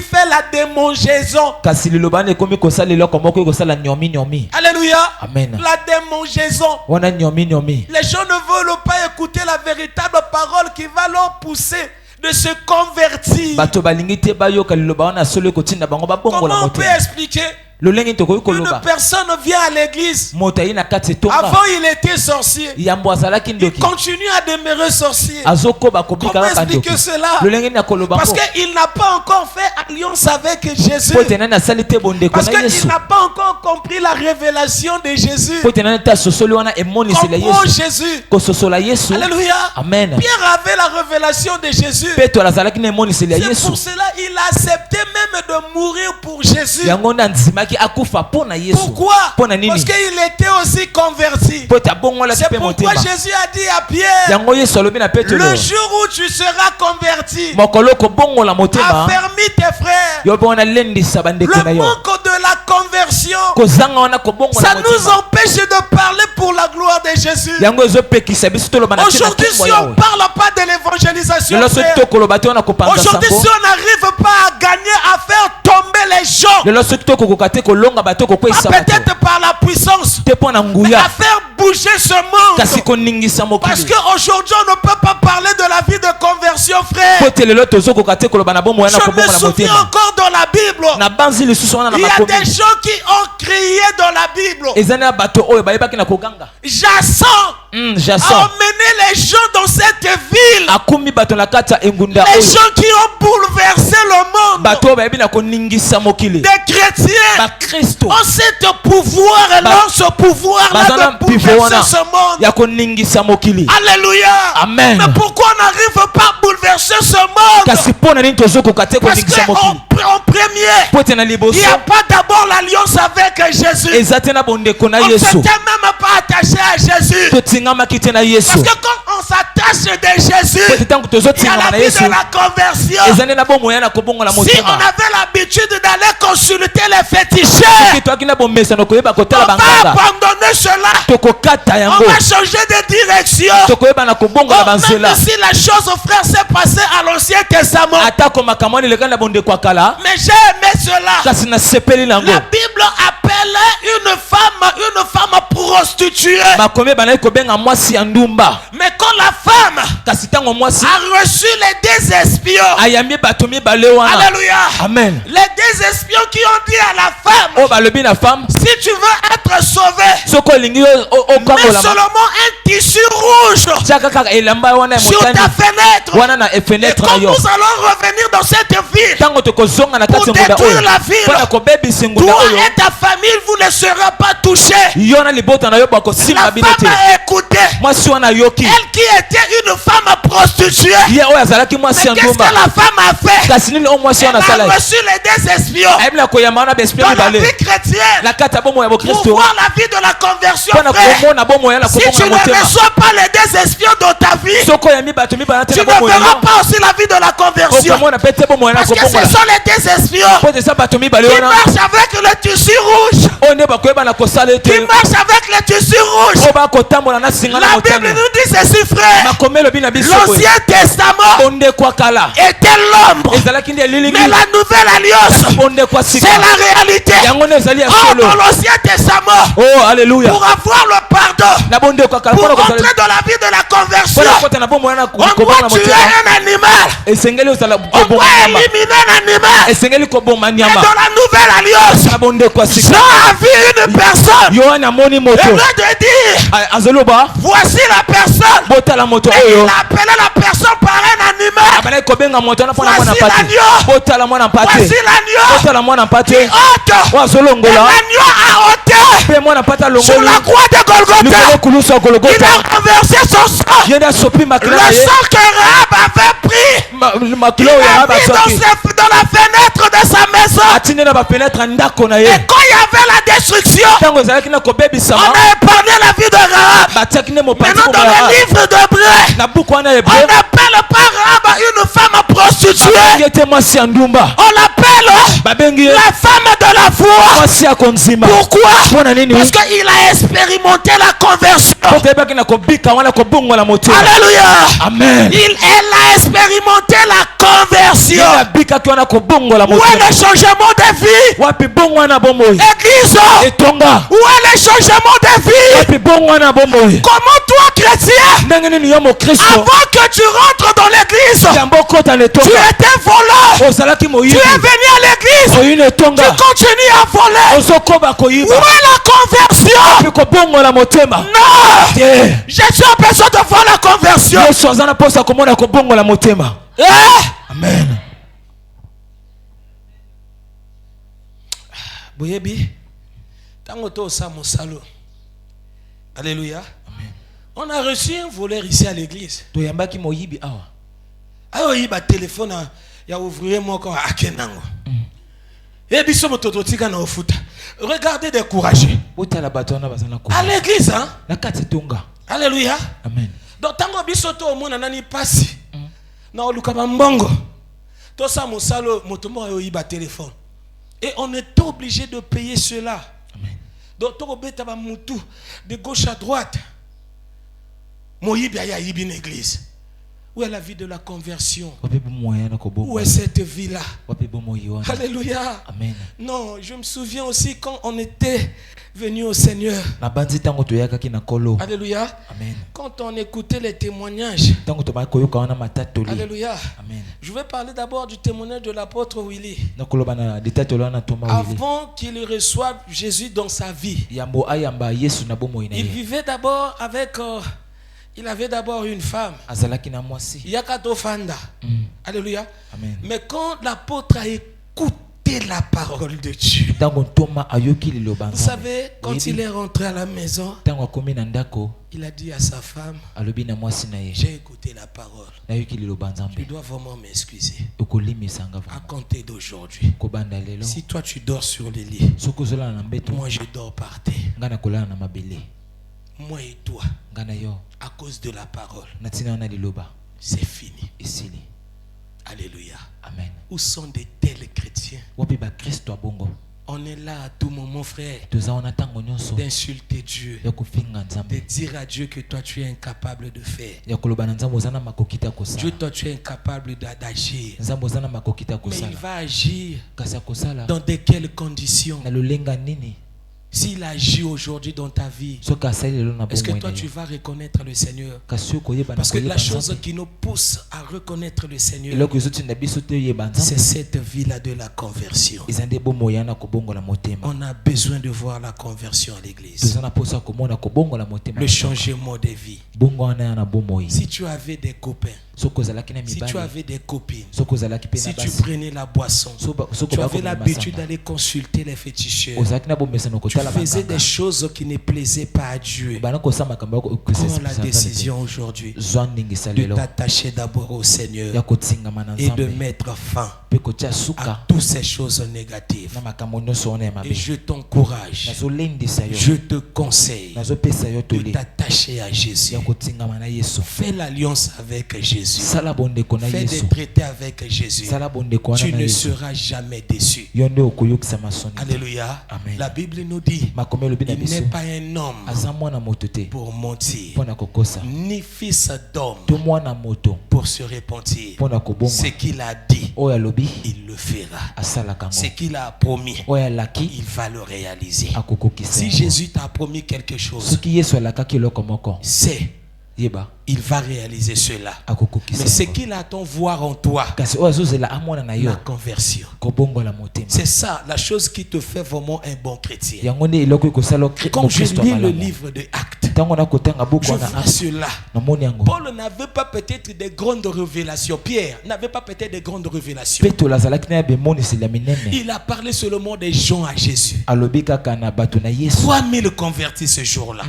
fait la démangeaison. kasi liloba na ekomi kosalela komoko kosala nyomi nyomi. Alléluia. Amen. La démangeaison. Wana nyomi nyomi. Les gens ne veulent pas écouter la véritable parole qui va leur pousser de se convertir. Bato balingi te bayoka liloba wana solo ekotinda bango babongola Comment on peut motema. expliquer? Lolenge tokoki Une koloba. personne vient à l'église. Moto ayi na kati tonga. Avant, il était sorcier. Yambo azalaki Il ndoki. continue à demeurer sorcier. Azokoba kobika Comment kaka ndoki. expliquer cela? Lolenge na koloba Parce ko. qu'il n'a pas encore fait alliance avec Jésus. Pote nani asali te bondeko Parce na qu'il Yesu. n'a pas encore compris la révélation de Jésus. Pote nani ta sosoli wana emonisela Comprends Yesu. Jésus. Kososola Yesu. Alléluia. Amen. Pierre avait la révélation de Jésus. Petro azalaki na emonisela C'est Yesu. pour cela qu'il a accepté même de mourir pour Jésus. Yango na nzimaki akufa pona Yesu. Pourquoi? Pona nini? Parce qu'il était aussi converti. Pote abongola C'est pe pourquoi motema. Jésus a dit à Pierre, Yango Yesu alobi na Petro. le jour où tu seras converti, Mokolo kobongola motema. affermis tes frères. Yo bona lendisa bandeko na Le yo. manque de la conversion, Kozanga wana kobongola ça nous motema. empêche de parler pour la gloire de Jésus. Yango ezopekisa biso toloba na tina Aujourd'hui, kimbo si on ne yawe. parle pas de l'évangélisation, Lelo soki frère, tokoloba te wana kopanza aujourd'hui, si sango. on n'arrive pas à gagner, à faire tomber les gens, Lelo soki tokokoka te kolonga bato kokwesa bato. peut-être par la puissance, Te pona à nguya. faire bouger ce monde. Kasi koningisa Parce mokili. qu'aujourd'hui, on ne peut pas parler de la vie de conversion, frère. Po te lelo tozokoka te koloba na bomo wana Je me kobongola souviens motema. encore dans la Bible, Na banzi lisusu wana na il y a makomi. des gens qui ont crié dans la Bible. Ezana ya bato oyo bayebaki na koganga. Jason a Jason emmené les gens dans cette ville. akumi bato na kati ya engunda Les oyo. gens qui ont bouleversé le monde. Bato oyo bayebi na koningisa mokili. Des chrétiens Bakristo ont ce pouvoir et Ba- non ce pouvoir-là bazana de mpivo bouleverser wana ce monde. ya koningisa mokili. Alléluia. Amen. Mais pourquoi on n'arrive pas à bouleverser ce monde? Kasi pona nini tozokoka te Parce koningisa mokili. qu'en premier, Po te na il liboso n'y a pas d'abord l'alliance avec Jésus. eza te na bondeko na On ne Yesu. s'était même pas attaché à Jésus. Totingamaki te na Yesu. Parce que quand on s'attache de Jésus, Po te tango il y a tozotingama la na vie Yesu. de la conversion. Eza nde na bomo ya na kobongola Si on motema. avait l'habitude d'aller consulter les féticheurs, Soki toaki na bomesano koyeba on kotala va banganga. abandonner cela. Tokokata On yango. va changer de direction. Tokoyeba na kobongola Oh, banzela. même si la chose, frère, s'est passée à l'Ancien Testament. Atako makambo wana eleka na bondeko ya kala. Mais j'ai aimé cela. Kasi nasepeli nango. La Bible appelait une femme prostituée. Bakomi banai kobenga mwasi ya ndumba. Mais quand la femme Kasi tango mwasi a reçu les deux espions, ayambi bato mibale wana. alléluia, Amen. les deux espions qui ont dit à la femme, O balobi na femme. si tu veux être sauvé, Soko olingi mets okambola. seulement un tissu rouge Tia kaka elamba wana ya sur ta motani. fenêtre. Wana na Et fenêtre na quand yo. nous allons revenir dans cette ville, Tango tokozonga na kati pour ya ngunda détruire oyo. la ville, Pona kobebisa ngunda toi oyo. et ta famille, vous ne serez pas touchés. Yo na libota na yo La bakosimba bino femme te. a écouté. Mwasi wana yoki. Elle qui était une femme prostituée. Ye oyo azalaki mwasi ya Mais qu'est-ce que ndumba. la femme a fait? Kasi nini o mwasi Elle wana a asala. reçu les deux espions Ayebi na koyamba wana besprit dans la vie mibale. chrétienne Na kati ya bomo ya pour bokristo. voir la vie de la conversion. Pona Frère, komona bomo ya na si tu kobonga ne motema. reçois pas les deux espions dans ta vie, Soko ya mibato mibale tu te ne na bomo ya verras yo. pas aussi la vie de la conversion. Okomona pete bomo ya na Parce que ce kobonga. sont les deux espions Po te sa bato mibale qui wana. marchent avec le tissu rouge. O ne bakoyeba na kosala Qui ete. marchent avec le tissu rouge. O bakotambola na singa na La Bible motani. nous dit ceci, frère. Makomelo bina biso boye. L'Ancien Testament Bonde kwa kala. était l'ombre. Ezalaki nde lilingi. Mais la nouvelle alliance, Bonde kwa c'est sika. la réalité. Yango ne ezali ya Or, solo. dans l'Ancien Testament, Oh alléluia. pour avoir le pardon, Na bonde kwa kala. pour Pona entrer kosala. dans la vie de la conversion, Pona kota na bomo ya na on kobonga na doit tuer motema. un animal. Esengeli ozala On doit kobonga nyama. éliminer un animal. Esengeli kobonga Et nyama. dans la nouvelle alliance, Na bonde kwa Jean sika. a vu une personne. Yohana amoni Et moto. lui de dire, Azoloba. voici la personne botala moto Et oyo il a appelé la personne par un animal. abana kobenga moto na pona mwana Voici pate l'agneau. botala mwana pate Voici l'agneau. botala mwana Qui pate ôte. wazolongola L'agneau a ôté pe mwana pate sur alongoli la croix de Golgotha. likolo kulusu ya Il Golgotha a renversé son sang. yenda asopi makila Le na ye sang que Rahab avait pris. makilo Il oyo a Rahab mis asoki dans la fenêtre de sa maison. atindi na bapenetre ndako na Et ye quand il y avait la destruction, ntango ezalaki na on kobebisama a épargné la vie de Rahab. batiaki nde mopanzi Maintenant, dans kombo ya le Rahab. livre d'Hébreux, na buku wana on Hébreu n'appelle pas Rahab une femme prostituée. babengi ete mwasi ya ndumba On l'appelle babengi ye la femme de la foi. mwasi ya konzima Pourquoi? mpona nini Parce qu'il a expérimenté la conversion. po toyebaki na kobika wana kobongola motema Alléluia. amen Elle a expérimenté la conversion. ye abikaki wana kobongola Où est motema le changement de vie? wapi bongo wana bomoi Église, etonga où est le changement de vie? wapi bongo wana bomoi Comment toi, chrétien, ndenge nini yo mokristo avant que tu rentres dans l'église, yambo okota na tu etonga étais voleur. ozalaki Tu moyibi es venu à l'église, oyi na tu etonga continues à voler. ozokoba Où koyiba est la conversion? mpe kobongola motema Non! te Jésus a besoin de voir la conversion. yesu aza na mposa komona kobongola motema Eh? amen Boyebi, tango to sa mosalo. Alléluia. On a reçu un voleur ici à l'église. toyambaki moyibi awa Ayo yiba téléphone ya ouvrier moko akenango. Et biso mototo tika na ofuta. Regardez des courageux. botala bato wana baza na À courage. l'église, hein? na kati etonga Alléluia. amen Donc tango biso to omona nani pasi. Na oluka mbongo. To sa mosalo motomo ayo yiba téléphone. Et on est obligé de payer cela. amen Donc to beta ba mutu de gauche à droite. Moyibi aya yibi une église. Où est la vie de la conversion? wapi bomoi wana Où kobongola est cette vie-là? wapi bomoi wana Alléluia. amen Non, je me souviens aussi quand on était venu au Seigneur. na banzi ntango toyakaki na kolo Alléluia. amen Quand on écoutait les témoignages. ntango tomaki koyoka wana matatoli Alléluia. amen Je vais parler d'abord du témoignage de l'apôtre Willy. nakoloba na litatoli wana toma wili Avant qu'il reçoive Jésus dans sa vie, yambo ayamba yesu na bomoi na il ye vivait d'abord avec... il avait d'abord une femme. azalaki na mwasi Yakato Fanda. Alléluia. amen Mais quand l'apôtre a écouté la parole de Dieu, ntango ntoma ayoki liloba vous nzambe savez, quand il est rentré à la maison, ntango akomi na ndako il a dit à sa femme, alobi na mwasi na ye j'ai écouté la parole. nayoki liloba Tu nzambe dois vraiment m'excuser. okolimisanga À vraimen compter d'aujourd'hui. kobanda lelo Si toi tu dors sur le lit, soki ozolala na mbeto moi je dors par terre. ngai nakolala na mabele Moi et toi, ngai na yo à cause de la parole, na ntina wana liloba c'est fini. esili Alléluia. amen Où sont de tels chrétiens? wapi bakristo abongo On est là à tout moment, frère, toza wana ntango nyonso d'insulter Dieu, ya kofinga de nzambe dire à Dieu que toi tu es incapable de faire. ya koloba na nzambe oza na makoki te ya Dieu, kosala toi tu es incapable d'agir. nzambe oza na makoki te ya Mais il kosala va agir kasi ya kosala dans de quelles conditions? na lolenga nini S'il agit aujourd'hui dans ta vie, soki asali lelo na est-ce que bomoi toi na tu yo vas reconnaître le Seigneur? kasi okoyeba na Parce que la koyeba chose nzambe qui nous pousse à reconnaître le Seigneur, eloko ezotinda biso te oyeba c'est nzambe cette vie-là de la conversion. eza nde bomoi yana kobongola motema On a besoin de voir la conversion à l'église. toza na mposa ya komona kobongola motema Le na nzambe. changement de vie. bongo wana ya na bomoi Si tu avais des copains, soki ozalaki na si tu mibali avais des copines, soki ozalaki mpe si na tu basi prenais la boisson, soki tu avais obakomela l'habitude masanga d'aller consulter les féticheurs, ozalaki na bomesano tu kotala faisais bakanga des choses qui ne plaisaient pas à Dieu. bana kosala makambo ya Prends la décision aujourd'hui zwa ndingisa de lelo t'attacher d'abord au Seigneur ya kotingama na et de nzambe mettre fin mpe kotia à suka toutes ces choses négatives. na makambo nyonso wana ya Et mabe je t'encourage, nazolendisa yo je te conseille nazopesa yo de toli t'attacher à Jésus. ya kotingama na yesu Fais l'alliance avec Jésus. sala bondeko na Fais des yesu traités avec Jésus. sala bondeko wana Tu na ne yesu seras jamais déçu. yo nde okoyokisa masoni te. Alléluia. Amen. La Bible nous dit, makomi elobi na il biso n'est pas un homme aza mwana moto te pour mentir, mpo na kokosa ni fils d'homme to mwana moto pour se repentir. mpo na Ce kobongwa qu'il a dit, oyo alobi il le fera. asalaka Ce ngo qu'il a promis, oyo alaki il va le réaliser. akokokisa Si yango. Jésus t'a promis quelque chose, soki yesu alakaki eloko moko c'est yeba il va réaliser cela. akokokisa Mais ce yango. qu'il attend voir en toi, kasi oyo azozela amona na yo la conversion. kobongola motema C'est ça la chose qui te fait vraiment un bon chrétien. yango nde eloko ekosala Quand je mokristo lis ya le malamu livre de Actes, ntango nakotenga buku Je wana vois cela. namoni yango Paul n'avait pas peut-être des grandes révélations. Pierre n'avait pas peut-être des grandes révélations. petolo azalaki na ya bemoniseli ya minene Il a parlé seulement des gens à Jésus. alobi kaka na bato na yesu 3000 convertis ce jour-là.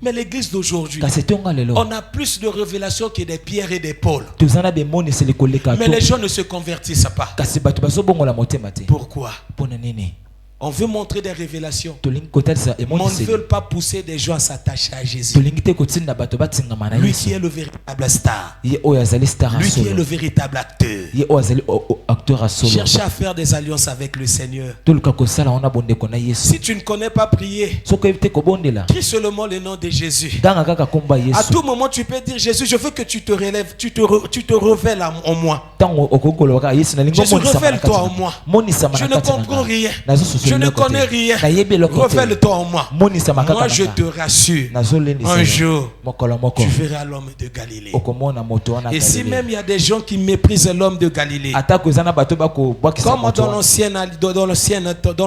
Mais l'église d'aujourd'hui, kasi tonga lelo on a plus de révélations que des Pierre et des Paul. toza na bemoniseli koleka Mais to les gens ne se convertissent pas. kasi bato bazobongola motema te Pourquoi? mpona nini On veut montrer des révélations. tolingi kotalisa Mais on ne emoniseli veut pas pousser des gens à s'attacher à Jésus. tolingi te kotinda bato batingama na Lui qui yesu est le véritable star. ye oyo azali star ya Lui qui est solo le véritable acteur. ye oyo azali acteur ya solo Cherchez à faire des alliances avec le Seigneur. toluka kosala wana bondeko na yesu Si tu ne connais pas prier, soki oyebi te kobondela crie seulement le nom de Jésus. tanga kaka komba À yesu tout moment, tu peux dire Jésus, je veux que tu te relèves, tu te révèles en moi. ntango okokoloba kaka yesu nalingi Jésus, omonisama na révèle-toi en kati moi. monisama Je na ne kati na comprends ngai. rien. Nazososola Je ne eloko te. connais rien. nayebi eloko te. Révèle-toi en moi. monisama kaka Moi, na je ngai. te rassure. Nazolendisa Un yo. jour, mokolo moko tu verras l'homme de Galilée. okomona moto wana Et si Galilée. même il y a des gens qui méprisent l'homme de Galilée, atako eza na bato bakobwakisa comme moto dans wana.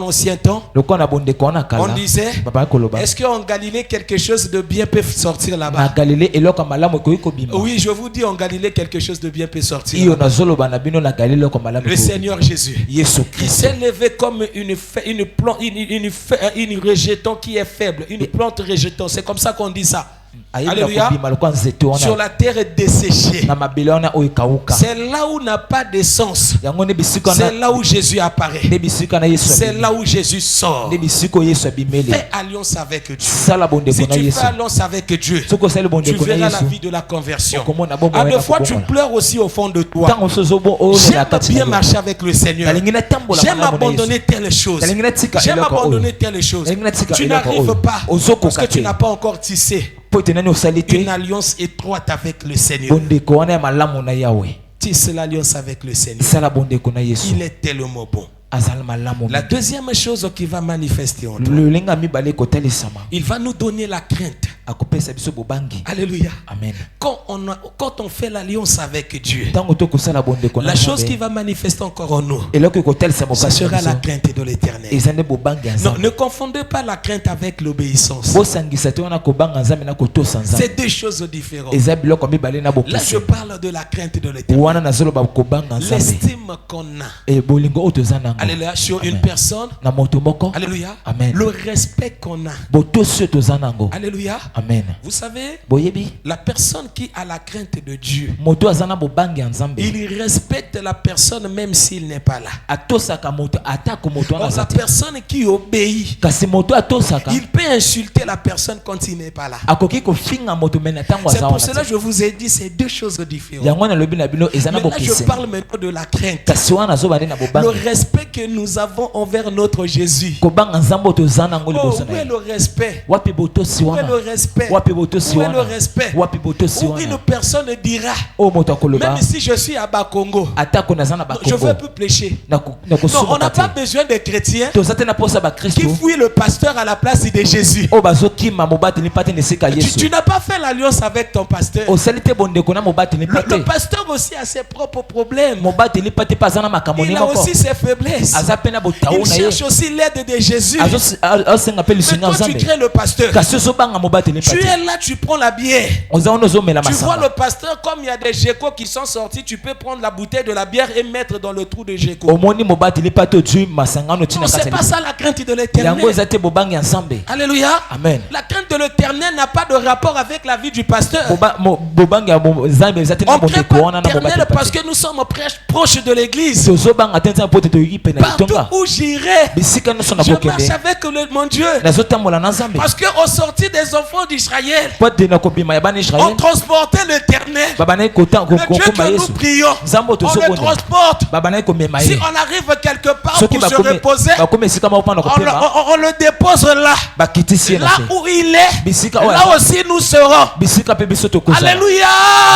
l'ancien temps, lokola na bondeko wana on kala disait, babaki koloba est-ce qu'en Galilée, quelque chose de bien peut sortir na là-bas? galilée eloko ya malamu ekoki kobima Oui, je vous dis, en Galilée, quelque chose de bien peut sortir iyo là-bas. nazoloba na bino na galilée eloko ya malamu Le Seigneur Jésus, yesu il kristo s'est levé comme une rejeton qui est faible, une plante rejeton. C'est comme ça qu'on dit ça. ayebila Alléluia. kobima lokola nzete Sur wana la terre desséchée. na mabele wana oyo ekauka C'est là où n'a pas d'essence. yango nde bisika C'est wana là où Jésus apparaît. nde bisika na yesu C'est abimi. là où Jésus sort. nde bisika oyo yesu abimeli Fais alliance avec Dieu. sala bondeko Si na tu yesu fais alliance avec Dieu, soki osali tu bondeko na verras la yesu vie de la conversion. okomona bombo À des wana fois, tu kobongola. pleures aussi au fond de toi. ntango mosusu ozobolela J'aime kati na bien yo. marcher avec le Seigneur. nalingi natambola J'aime malamu na abandonner yesu telle chose. nalingi natika J'aime eloko oyo abandonner telle chose. nalingi natika Tu eloko n'arrives oyo pas parce ozokoka que tu te n'as pas encore tissé po ete nani osali te une alliance étroite avec le Seigneur. bondeko wana ya malamu na yawe Tisse l'alliance avec le Seigneur. sala bondeko na yesu Il est tellement bon. azali malamu La deuxième chose qui va manifester en toi, lolenge ya mibale ekotalisama il va nous donner la crainte. akopesa biso bobangi Alléluia. amen Quand on fait l'alliance avec Dieu, ntango tokosala bondeko na la chose qui Nzambe, va manifester encore en nous, eloko ekotalisa ce mokasi sera na la biso crainte de l'éternel. eza nde bobangi ya Non, nzambe ne confondez pas la crainte avec l'obéissance. bosangisa te wana kobanga nzambe na kotosa nzambe C'est deux choses différentes. eza biloko mibale na Là, je bopusi parle de la crainte de l'éternel. wana nazoloba kobanga nzambe L'estime qu'on a. e bolingo oyo toza nango Alléluia. Sur une Amen. personne. na moto moko Alléluia. Amen. Le respect qu'on a. botosi oyo toza nango Alléluia. amen Vous savez, boyebi la personne qui a la crainte de Dieu, moto aza na bobangi ya nzambe il respecte la personne même s'il n'est pas là. atosaka moto atako moto wana Or, la aza te personne qui obéit, kasi moto atosaka il peut insulter la personne quand il n'est pas là. akoki kofinga moto me na ntango C'est aza pour wana cela que te je vous ai dit ces deux choses différentes. yango nalobi na bino eza na Mais là, je bokeseni parle maintenant de la crainte. kasi wana azoba nde na Le bobangi respect que nous avons envers notre Jésus. kobanga nzambe oyo toza nango Oh, liboso où na est ye le respect? wapi botosi Où est wana le respect? wapi botosi Où est le wana respect? wapi botosi Où une wana personne dira, oyo moto akoloba même si je suis à Bakongo, atako naza na je ne veux bakongo plus prêcher. na Non, on kosumaka n'a pas te besoin de chrétiens toza te na posa qui bakristo fouillent le pasteur à la place de Jésus. oyo bazokima mobateli mpa te na esika Tu yesu n'as pas fait l'alliance avec ton pasteur. osali te bondeko na mobateli mpa Le te pasteur aussi a ses propres problèmes. mobateli mpa te mpe aza na makambo Il ne a moko aussi ses faiblesses. aza mpe na botau Il na ye cherche aussi l'aide de Jésus. azosenga mpe Mais lisunga toi, tu nzambe crées le pasteur. kasi ozobanga mobateli mpa Tu te es là, tu prends la bière. oza wana ozomela Tu vois masanga le pasteur, comme il y a des geckos qui sont sortis, tu peux prendre la bouteille de la bière et mettre dans le trou de gecko. omoni mobateli mpa te ozwi masanga wana otina Non, c'est kati pas ça la crainte de yango l'éternel. eza te bobangi ya nzambe Alléluia. amen La crainte de l'éternel n'a pas de rapport avec la vie du pasteur. bobangi ya nzambe eza te na On ne crée bondeko pas wana na l'éternel mobateli parce que nous sommes proches de l'église. tozobanga te nzambe po te toyoki mpe na Partout litonga où j'irai, bisika nyonso je marche nakokende avec mon Dieu. nazotambola na nzambe Parce qu'au sortir des enfants d'Israël, po te na kobima ya bana on israele transportait l'éternel. babandaki Le Dieu kokoma que nous yesu prions, nzambe oyo on le tozobonda transporte. babandaki komema Si ye on arrive quelque part soki pour se reposer, bakomi esika moko mpona kopema on le dépose là. bakitisi ye na Là se où il est, bisika oyo là aussi nous serons. bisika mpe biso tokozala Alléluia.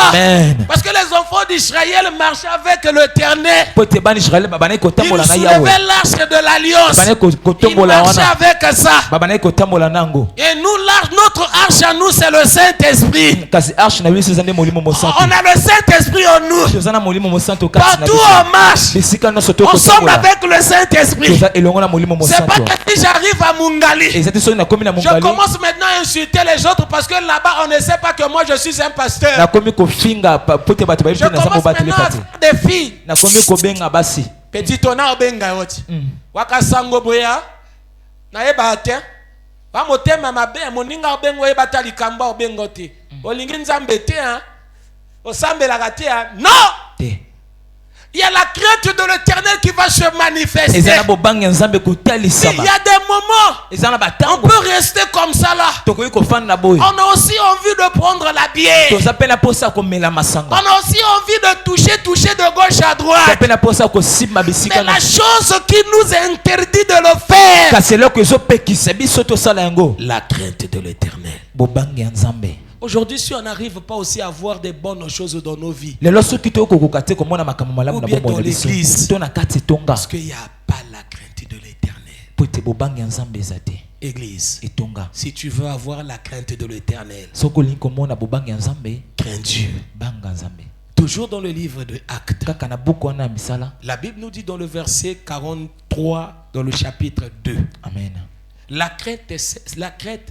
amen Parce que les enfants d'Israël marchaient avec l'éternel. po te bana israele babandaki Ils kotambola na yawe soulevaient l'arche de l'alliance. babandaki Ils kotombola marchaient wana avec ça. babandaki kotambola nango Et nous, notre arche en nous, c'est le Saint-Esprit. kasi arche na biso eza nde molimo mosantu On a le Saint-Esprit en nous. toza na molimo mosantu kati na Partout biso on marche, bisika nyonso on sommes tokotambola avec le Saint-Esprit. toza elongo na molimo C'est pas mosantu que si j'arrive à Mungali, eza te soki nakomi na je mongali commence maintenant à insulter les autres parce que là-bas on ne sait pas que moi je suis un pasteur. nakomi kofinga po te bato bayebi Je mpe naza commence mobateli maintenant à pati faire des filles. nakomi kobenga basi Petit tona obenga yoti. Waka sango boya. Na yeba te. Wa motema mabe moninga obengo yeba ta likamba obengo te. Olingi nzambe te hein. Osambela ka te hein. Non! te Il y a la crainte de l'Éternel qui va se manifester. eza na bobangi nzambe Il kotalisama y a des moments eza na on batango peut rester comme ça là. tokoki kofanda na boye On a aussi envie de prendre la bière. toza mpe na mposa ya komela On masanga a aussi envie de toucher de gauche à toza droite. mpe na mposa ya kosimba bisika Mais la nyonso chose qui nous interdit de le faire, kasi eloko ezopekisa biso tosala yango la crainte de l'Éternel. bobangi ya nzambe Aujourd'hui, si on n'arrive pas aussi à voir des bonnes choses dans nos vies, lelo soki tokokoka te komona makambo malamu Ou na bien bomoi dans na biso l'église. to na kati etonga parce qu'il n'y a pas la crainte de l'Éternel. po ete bobangi ya nzambe eza te Église, etonga si tu veux avoir la crainte de l'Éternel, soki olingi komona bobangi ya nzambe crains Dieu. banga nzambe Toujours dans le livre de Actes, kaka na buku wana ya misala la Bible nous dit dans le verset 43, dans le chapitre 2, amen la crainte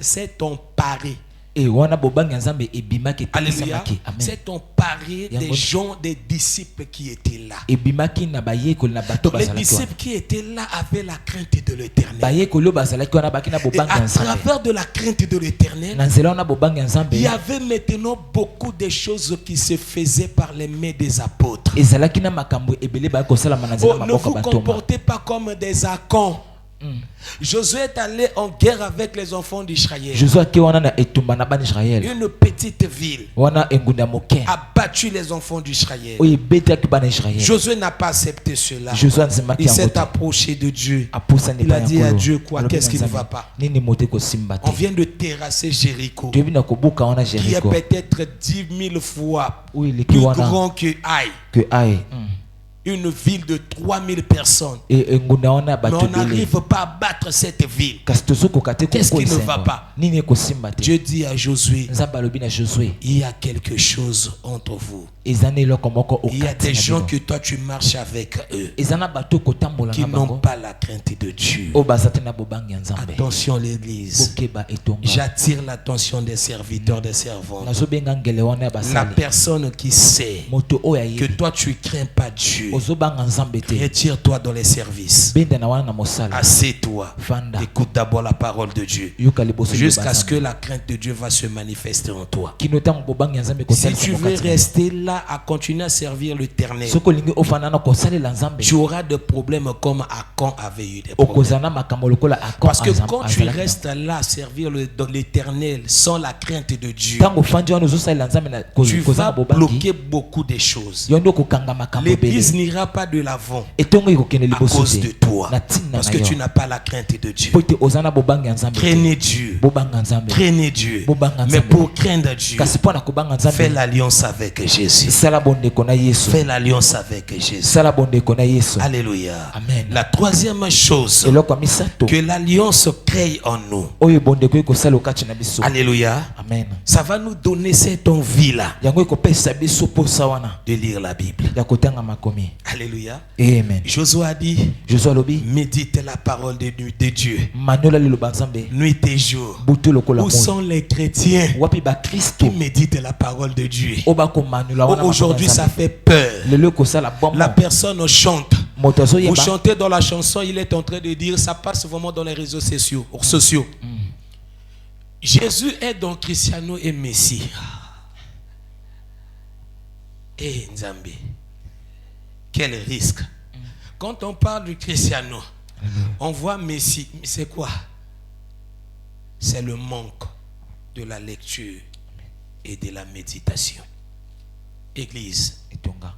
s'est emparée. e wana bobangi ya nzambe ebimaki Alléluia. etalisamaki amen C'est emparé Yango- des gens, des disciples qui étaient là. ebimaki na bayekoli na bato Donc les bazalaki wana disciples qui étaient là avaient la crainte de l'Éternel. bayekoli oyo bazalaki wana baki na Et bobangi à ya nzambe travers de la crainte de l'Éternel, na nzela wana bobangi ya nzambe il y avait maintenant beaucoup de choses qui se faisaient par les mains des apôtres. ezalaki na makambo ebele bayaki kosalama na nzela Oh, ne maboko vous ya bantoma comportez pas comme des acons. Josué est allé en guerre avec les enfants d'Israël. josue ake wana na etumba na bana israele Une petite ville wana engunda ya moke a battu les enfants d'Israël. oyo ebetaki bana israele Josué n'a pas accepté cela. josue andimaki Il yango s'est te approché de Dieu. apusani Il a epai dit ya à Nkolo. Dieu quoi? Alobi Qu'est-ce na qui ne Nzambe, va pas? nini moto ekosimba On te vient de terrasser Jéricho, toyebi na kobuka wana qui est jeriko peut-être 10 000 fois oyo eleki plus wana grand que Haï. ke aye Une ville de 3000 personnes. engunda wana ya Mais bato on ebele n'arrive pas à battre cette ville. kasi tozokoka te Qu'est-ce qui ne kokwesa va yango pas? nini ekosimba te Dieu dit à Josué, nzambe alobi na josue il y a quelque chose entre vous. eza na eloko moko Il y a okati des na gens bino que toi tu marches avec eux eza na bato kotambola qui na n'ont bango pas la crainte de Dieu. oyo baza te na bobangi ya nzambe Attention l'église. bokeba etonga J'attire l'attention des serviteurs, des servantes. nazobenga ngele wana ya La basali personne qui sait moto oyo que ayebi toi tu crains pas Dieu, ozobanga nzambe te retire-toi dans les services. benda na wana na mosala Assieds-toi. Fanda. Écoute d'abord la parole de Dieu. yoka liboso Jusqu'à ce que la crainte de Dieu va se manifester en toi. kino ntango bobangi ya nzambe Si kosalisa tu veux mokati na yo. rester là à continuer à servir l'Éternel, soki olingi ofanda na kosalela nzambe tu auras des problèmes comme Acon avait eu des problèmes. okozala na makambo lokola akon Parce que quand tu azalaki na- restes là à servir dans l'Éternel sans la crainte de Dieu, ntango ofandi wana ozosalela nzambe na tu kozala vas bobangi bloquer beaucoup de choses. yo nde okokanga makambo L'église ebele n'ira pas de l'avant etongo ekokende à liboso cause de te toi. na ntina Parce na que yo tu n'as pas la crainte de Dieu. po ete oza na bobangi ya nzambe te. Craignez Dieu. bobanga nzambe Craignez Dieu. Bobanga Mais nzambe. pour craindre Dieu, kasi mpo na kobanga fais nzambe l'alliance avec Jésus. sala bondeko na yesu Fais l'alliance avec Jésus. sala bondeko na yesu Alléluia. Amen. La troisième chose, eloko ya misato que l'alliance crée en nous. oyo bondeko ekosala okati na biso Alléluia. amen Ça va nous donner cette envie-là yango ekopesa biso posa wana de lire la Bible. ya kotanga makomi Alléluia. amen Josué a dit, josu alobi médite la parole de Dieu, maniola liloba nzambe nuit et jour. butu lokola Où moi sont les chrétiens wapi qui bakristo méditent la parole de Dieu? oyo bakomaniola wana Aujourd'hui, ça makambo ya fait peur. nzambe. lelo ekosala La bombo personne chante. moto Vous azoyeba chantez dans la chanson, il est en train de dire, ça passe vraiment dans les réseaux sociaux. Jésus est donc Cristiano et Messie. Et Nzambe, quel risque. Quand on parle du Cristiano, on voit Messie. Mais c'est quoi? C'est le manque de la lecture et de la méditation. Église, etonga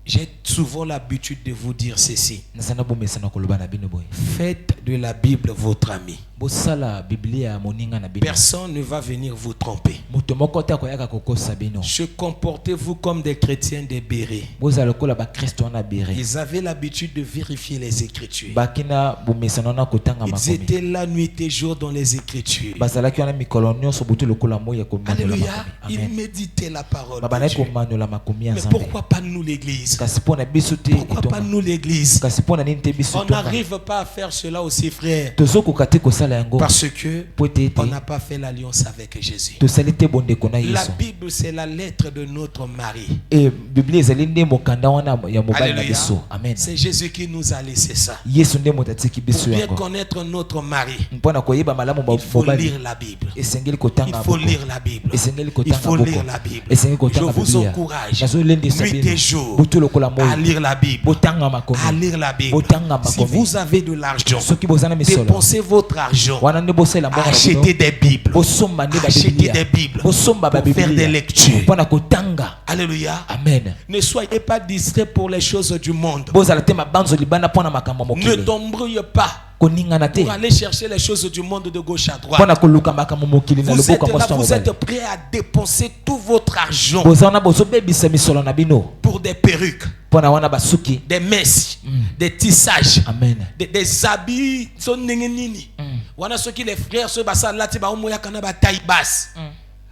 j'ai souvent l'habitude de vous dire ceci. naza na bomesana koloba na bino boye Faites de la Bible votre ami. bosala biblia moninga na bino. Personne ne va venir vous tromper. Moto moko te akoyaka kokosa bino. Se comportez-vous comme des chrétiens débérés. Bozala lokola ba Kristo na béré. Ils avaient l'habitude de vérifier les Écritures. Bakina bumesana na kotanga Ils makomi. étaient là nuit et jour dans les Écritures. Bazalaki wana mikolo nyonso butu lokola moya komanola Alléluia. makomi. Ils Amen. méditaient la parole Baba de na Dieu. komanola makomi ya Mais Nzambe. pourquoi pas nous l'église? Kasi pona biso te Pourquoi pas etonga. nous l'église? Kasi pona nini te biso On tonga. n'arrive pas à faire cela aussi, frère. Tozo kokate kosala yango. Parce que Po ete on ete. n'a pas fait l'alliance avec Jésus. Tosali te bondeko na La Yesu. Bible, c'est la lettre de notre mari. Et Biblia ezali nde mokanda wana ya mobali na Alléluia. biso. Amen. C'est Jésus qui nous a laissé ça. Yesu nde moto atiki Pour biso bien yango. connaître notre mari, Mpona koyeba malamu il faut mobali. lire la Bible. Esengeli Il kotanga faut buku. lire la Bible. Esengeli Il kotanga faut buku. lire la Bible. Esengeli Je kotanga vous Biblia. encourage, Nazolendisa nuit bino. et jour, Butu lokola à moyi. lire la Bible. Botanga makomi. À lire la Bible. Botanga Si makomi. vous avez de l'argent, Soki bozana misolo. dépensez votre argent. Wana nde bosela mbongo na bino. Achetez des Bibles. Bosomba nde ba Achetez Biblia. des Bibles. Bosomba ba Pour faire Biblia. des lectures. Mpona kotanga. Alléluia. Amen. Ne soyez pas distraits pour les choses du monde. Bozala te mabanzo libanda mpona makambo Ne mokili. t'embrouille pas Koningana te. pour aller chercher les choses du monde de gauche à droite. Mpona koluka makambo mokili na Vous êtes loboko là, mwasi vous mobali. êtes prêts à dépenser tout votre argent Bozana bozobebisa misolo na bino. pour des perruques, Mpona wana basuki. des messes, des tissages, Amen. des habits. Son nengenini. Wana ceux qui les frères, ceux basa lati ba omoya kana ba taille basse.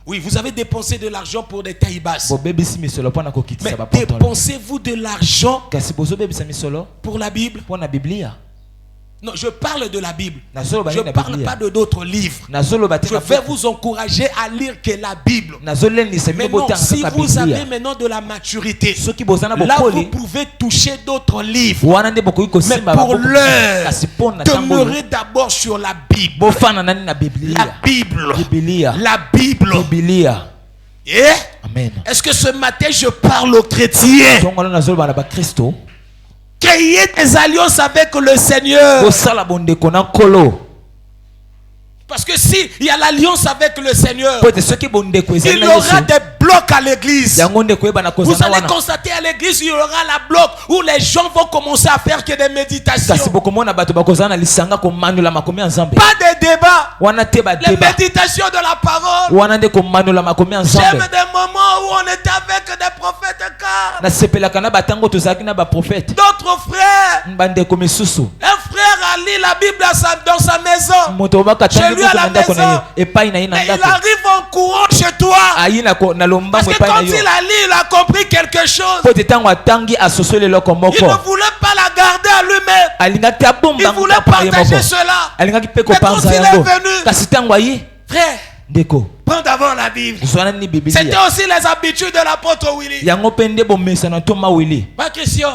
Oui, vous avez dépensé de l'argent pour des tailles basses. Bobebisi misolo mpona Mais kokitisa ba pantalon. dépensez-vous de l'argent Kasi bozobebisa misolo pour la Bible? mpona Biblia. Non, je parle de la Bible. Nazoloba Je nini na ne parle Biblia. pas de d'autres livres. Nazoloba te Je na vais buku. vous encourager à lire que la Bible. Nazolendisa bino Maintenant, botanga si kaka vous avez Biblia. maintenant de la maturité, Soki bozana là vous bokoli. pouvez toucher d'autres livres. Wana nde bokoki Mais kosimba pour baboko. l'heure, Kasi mpona tango. demeurez d'abord sur la Bible. Bofana nani na Biblia. La Bible. Biblia. La Bible. Biblia. Et Amen. est-ce que ce matin je parle aux chrétiens? Tongola nazoloba na ba Kristo. Créez des alliances avec le Seigneur. Bosala bondeko na nkolo. Parce que si il y a l'alliance avec le Seigneur, Po ete soki bondeko ezali il na y aura Yesu. des blocs à l'église. Yango nde koyeba na Vous kozana allez wana. constater à l'église, il y aura la bloc où les gens vont commencer à faire que des méditations. Kasi bokomona bato bakozala na lisanga komanola makomi ya Nzambe. Pas de débat. Wana te ba Les débat. méditations de la parole. Wana nde komanola makomi ya J'aime Nzambe. des moments où on était avec des prophètes car Nasepelaka na batango tozalaki na baprofete. d'autres frères, Bandeko misusu. un frère a lu la Bible dans sa maison. Moto obaka Chez tangi lui à buku la na ndako na maison. ye. Epai na ye na Mais il ndako. arrive en courant chez toi. Ayi na lombango Parce que epai na quand yo. il a lu, il a compris quelque chose. Po ete tango atangi asosoli eloko Il moko. ne voulait pas la garder à lui-même. Alingaki Il abomba voulait ngaka pa ye partager moko. cela. Alingaki pe Mais quand kopanza il est yango. venu, Kasi tango ayi frère, ndeko. prends d'abord la Bible. Zwana ni C'était Biblia. aussi les habitudes de l'apôtre Willy. Yango pe nde bomesa na Thomas Willy. Pas Christian.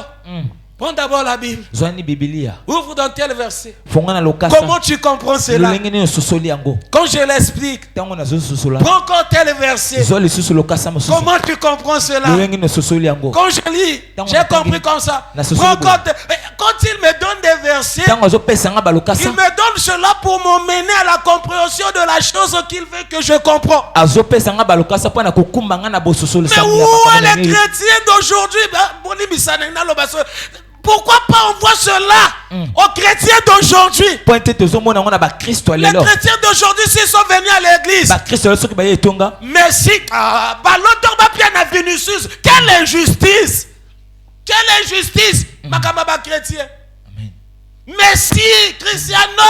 Prends d'abord la Bible. Zwana ni Biblia. Ouvre dans tel verset. Fonga na lokasa. Comment tu comprends cela? Lolenge ni ososoli yango. Quand je l'explique, Tango nazo sosola. prends encore tel verset. Zo lisusu lokasa mosusu. Comment tu comprends cela? Lolenge ni ososoli yango. Quand je lis, Tango j'ai na compris tangi. comme ça. Na sosoli Prends boye. encore quand il me donne des versets, Tango azopesa nga il balokasa. me donne cela pour m'emmener à la compréhension de la chose qu'il veut que je comprends. Azopesa nga balokasa mpona kokumba nga na bososoli Mais sango où ya est makambo les na ye. chrétiens d'aujourd'hui? Pourquoi pas on voit cela aux chrétiens d'aujourd'hui? Po ete tozomona yango na bakristo Les lelo. chrétiens d'aujourd'hui, s'ils sont venus à l'église, Bakristo lelo soki baye etonga. merci. Baloto bien à Vinicius. Quelle injustice! Quelle injustice! Makamba chrétien. Amen. Merci, Cristiano.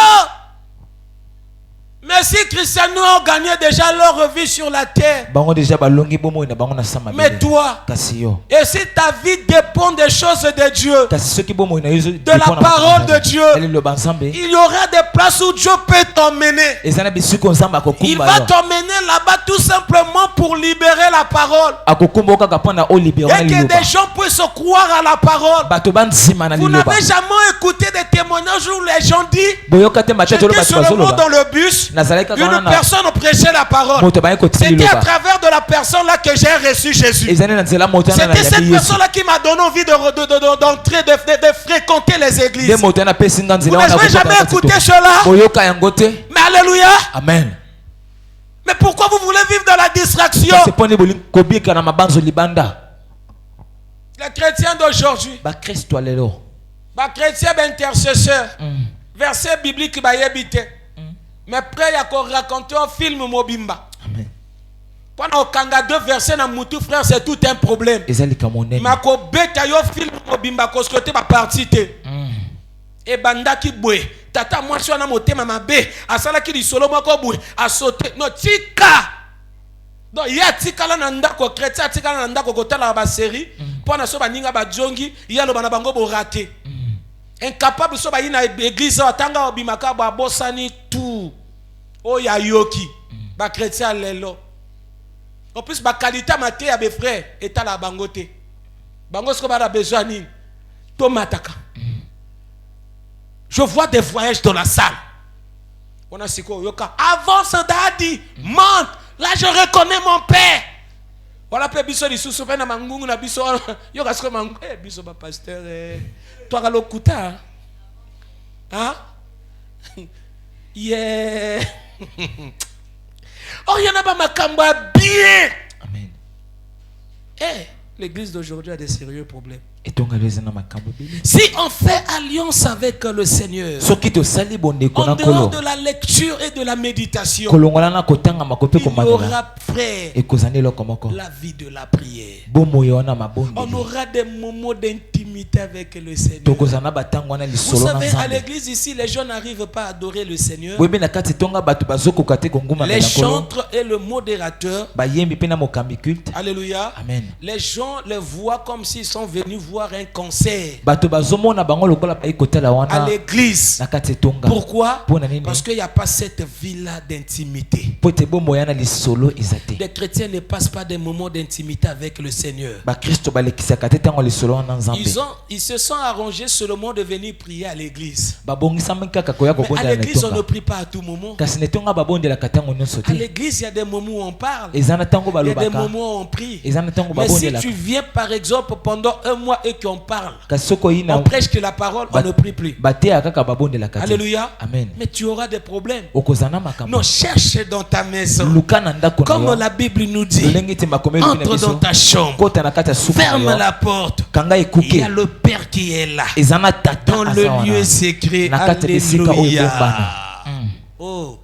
Merci, Cristiano ont gagné déjà leur vie sur la terre. Bango deja balongi bomoi na bango na sama Mais bele. toi, Kasi yo. et si ta vie dépend des choses de Dieu, Kasi soki bomoi na yo de la parole de Dieu, Elelo banzambe. il y aura des places où Dieu peut t'emmener. Ezana bisuko nzambe Il akokumba va yo. t'emmener là-bas tout simplement pour libérer la parole. Akokumba okaka mpona olibéra Et que liloba. des gens puissent croire à la parole. Bato banzima na Vous liloba. n'avez jamais écouté des témoignages où les gens disent, Boyoka te matete lo j'étais bato seulement bazoloba. dans le bus, Nazalaki kaka wana une na personne prêchait la parole. moto baye kotisa C'était à liloba. travers de la personne là que j'ai reçu Jésus. Ezali na nzela moto na C'était cette Yesu. personne là qui m'a donné envie d'entrer, de fréquenter les Nde églises. moto na pesi nga Vous nzela wana n'avez jamais kotoka écouté kati to. cela. Boyoka yango te. Mais alléluia. Amen. Mais pourquoi vous voulez vivre dans la distraction? C'est pas bolingo kobika na mabanzo libanda. Les chrétiens d'aujourd'hui, Ba Kristo lelo. les chrétiens intercesseurs, verset biblique, Mais prêt à raconter un film mobimba. Amen. Pendant kanga 2 versets dans Moutou, frère, c'est tout un problème. Ezalika monene. Mako beta yo film mobimba koskote ba parti te. Et banda ki bwe. Tata moi so na motema mabe. Asala ki di solo moko bwe. A sauter. No tika. Donc ya tika la nanda ko chrétien tika la nanda ko kotala ba série. Pona so ba ninga ba jongi. Ya lo bana bango bo raté. Incapable so ba ina église atanga obimaka ba bosani tout. O ya yoki. Ba chrétien lelo. En plus, ma qualité maté à mes frères est à la bangote. Bangos comme a besoin ni tomataka. Je vois des voyages dans la salle. On a quoi yoka. Avance daddy, monte. Là je reconnais mon père. Voilà pe biso di sous na mangungu na biso yoka sko mangungu biso ba pasteur toi ka lokuta. Hein? Yeah. Oh, il y en a pas ma camba bien. Amen. Eh, l'église d'aujourd'hui a des sérieux problèmes. Et ton galèse na makambo bili. Si on fait alliance avec le Seigneur, Soki to sali bonde en kona dehors kolo. de la lecture et de la méditation, Kolongola na kotanga makope il y komandela. aura, frère, Et kozane lo komoko. la vie de la prière. Bomo yona mabonde. On aura des moments d'intimité avec le Seigneur. Tokozana batango na Vous lisolo na savez, à nzambe. l'église ici, les gens n'arrivent pas à adorer le Seigneur. Boyebe na kati tonga batu bazoko kate konguma Les mela kolo. chantres et le modérateur, Bayembi pe na mokambi culte. alléluia, Amen. les gens les voient comme s'ils sont venus voir un concert Bato bazomona bango lokola pa ikotela à wana l'église. na kati tonga. Pourquoi? Pona nini? Parce qu'il n'y a pas cette vie-là d'intimité. Pote bomo yana lisolo ezate. Les chrétiens ne passent pas des moments d'intimité avec le Seigneur. Ba Kristo balekisa kate tango lisolo wana nzambe. Ils se sont arrangés seulement de venir prier à l'église. Babongisa kaka koya Mais à kobondela na l'église, on ne tonga. prie pas à tout moment. Kasi ne tonga babondela katango nyonso À te. l'église, il y a des moments où on parle. Ezana tango Il y a des balobaka. moments où on prie. Ezana tango Mais si babondela. tu viens par exemple pendant un mois et qu'on parle, Kasi soko ina on prêche que la parole, on ne prie plus. batea kaka babondela kate. Alléluia. Amen. Mais tu auras des problèmes. Okozana makambo. Non, cherche dans ta maison. Luka na ndako na Comme yo. la Bible nous dit, Lolenge te makomeli na entre dans biso. ta chambre, Kota na kati ya suku na ferme yo. la porte. Kanga Il y ekuke. a le Père qui est là. Ezana tata Dans le aza lieu wana. secret. Na kati ya bisika oyo Alléluia. ebombana. Oh,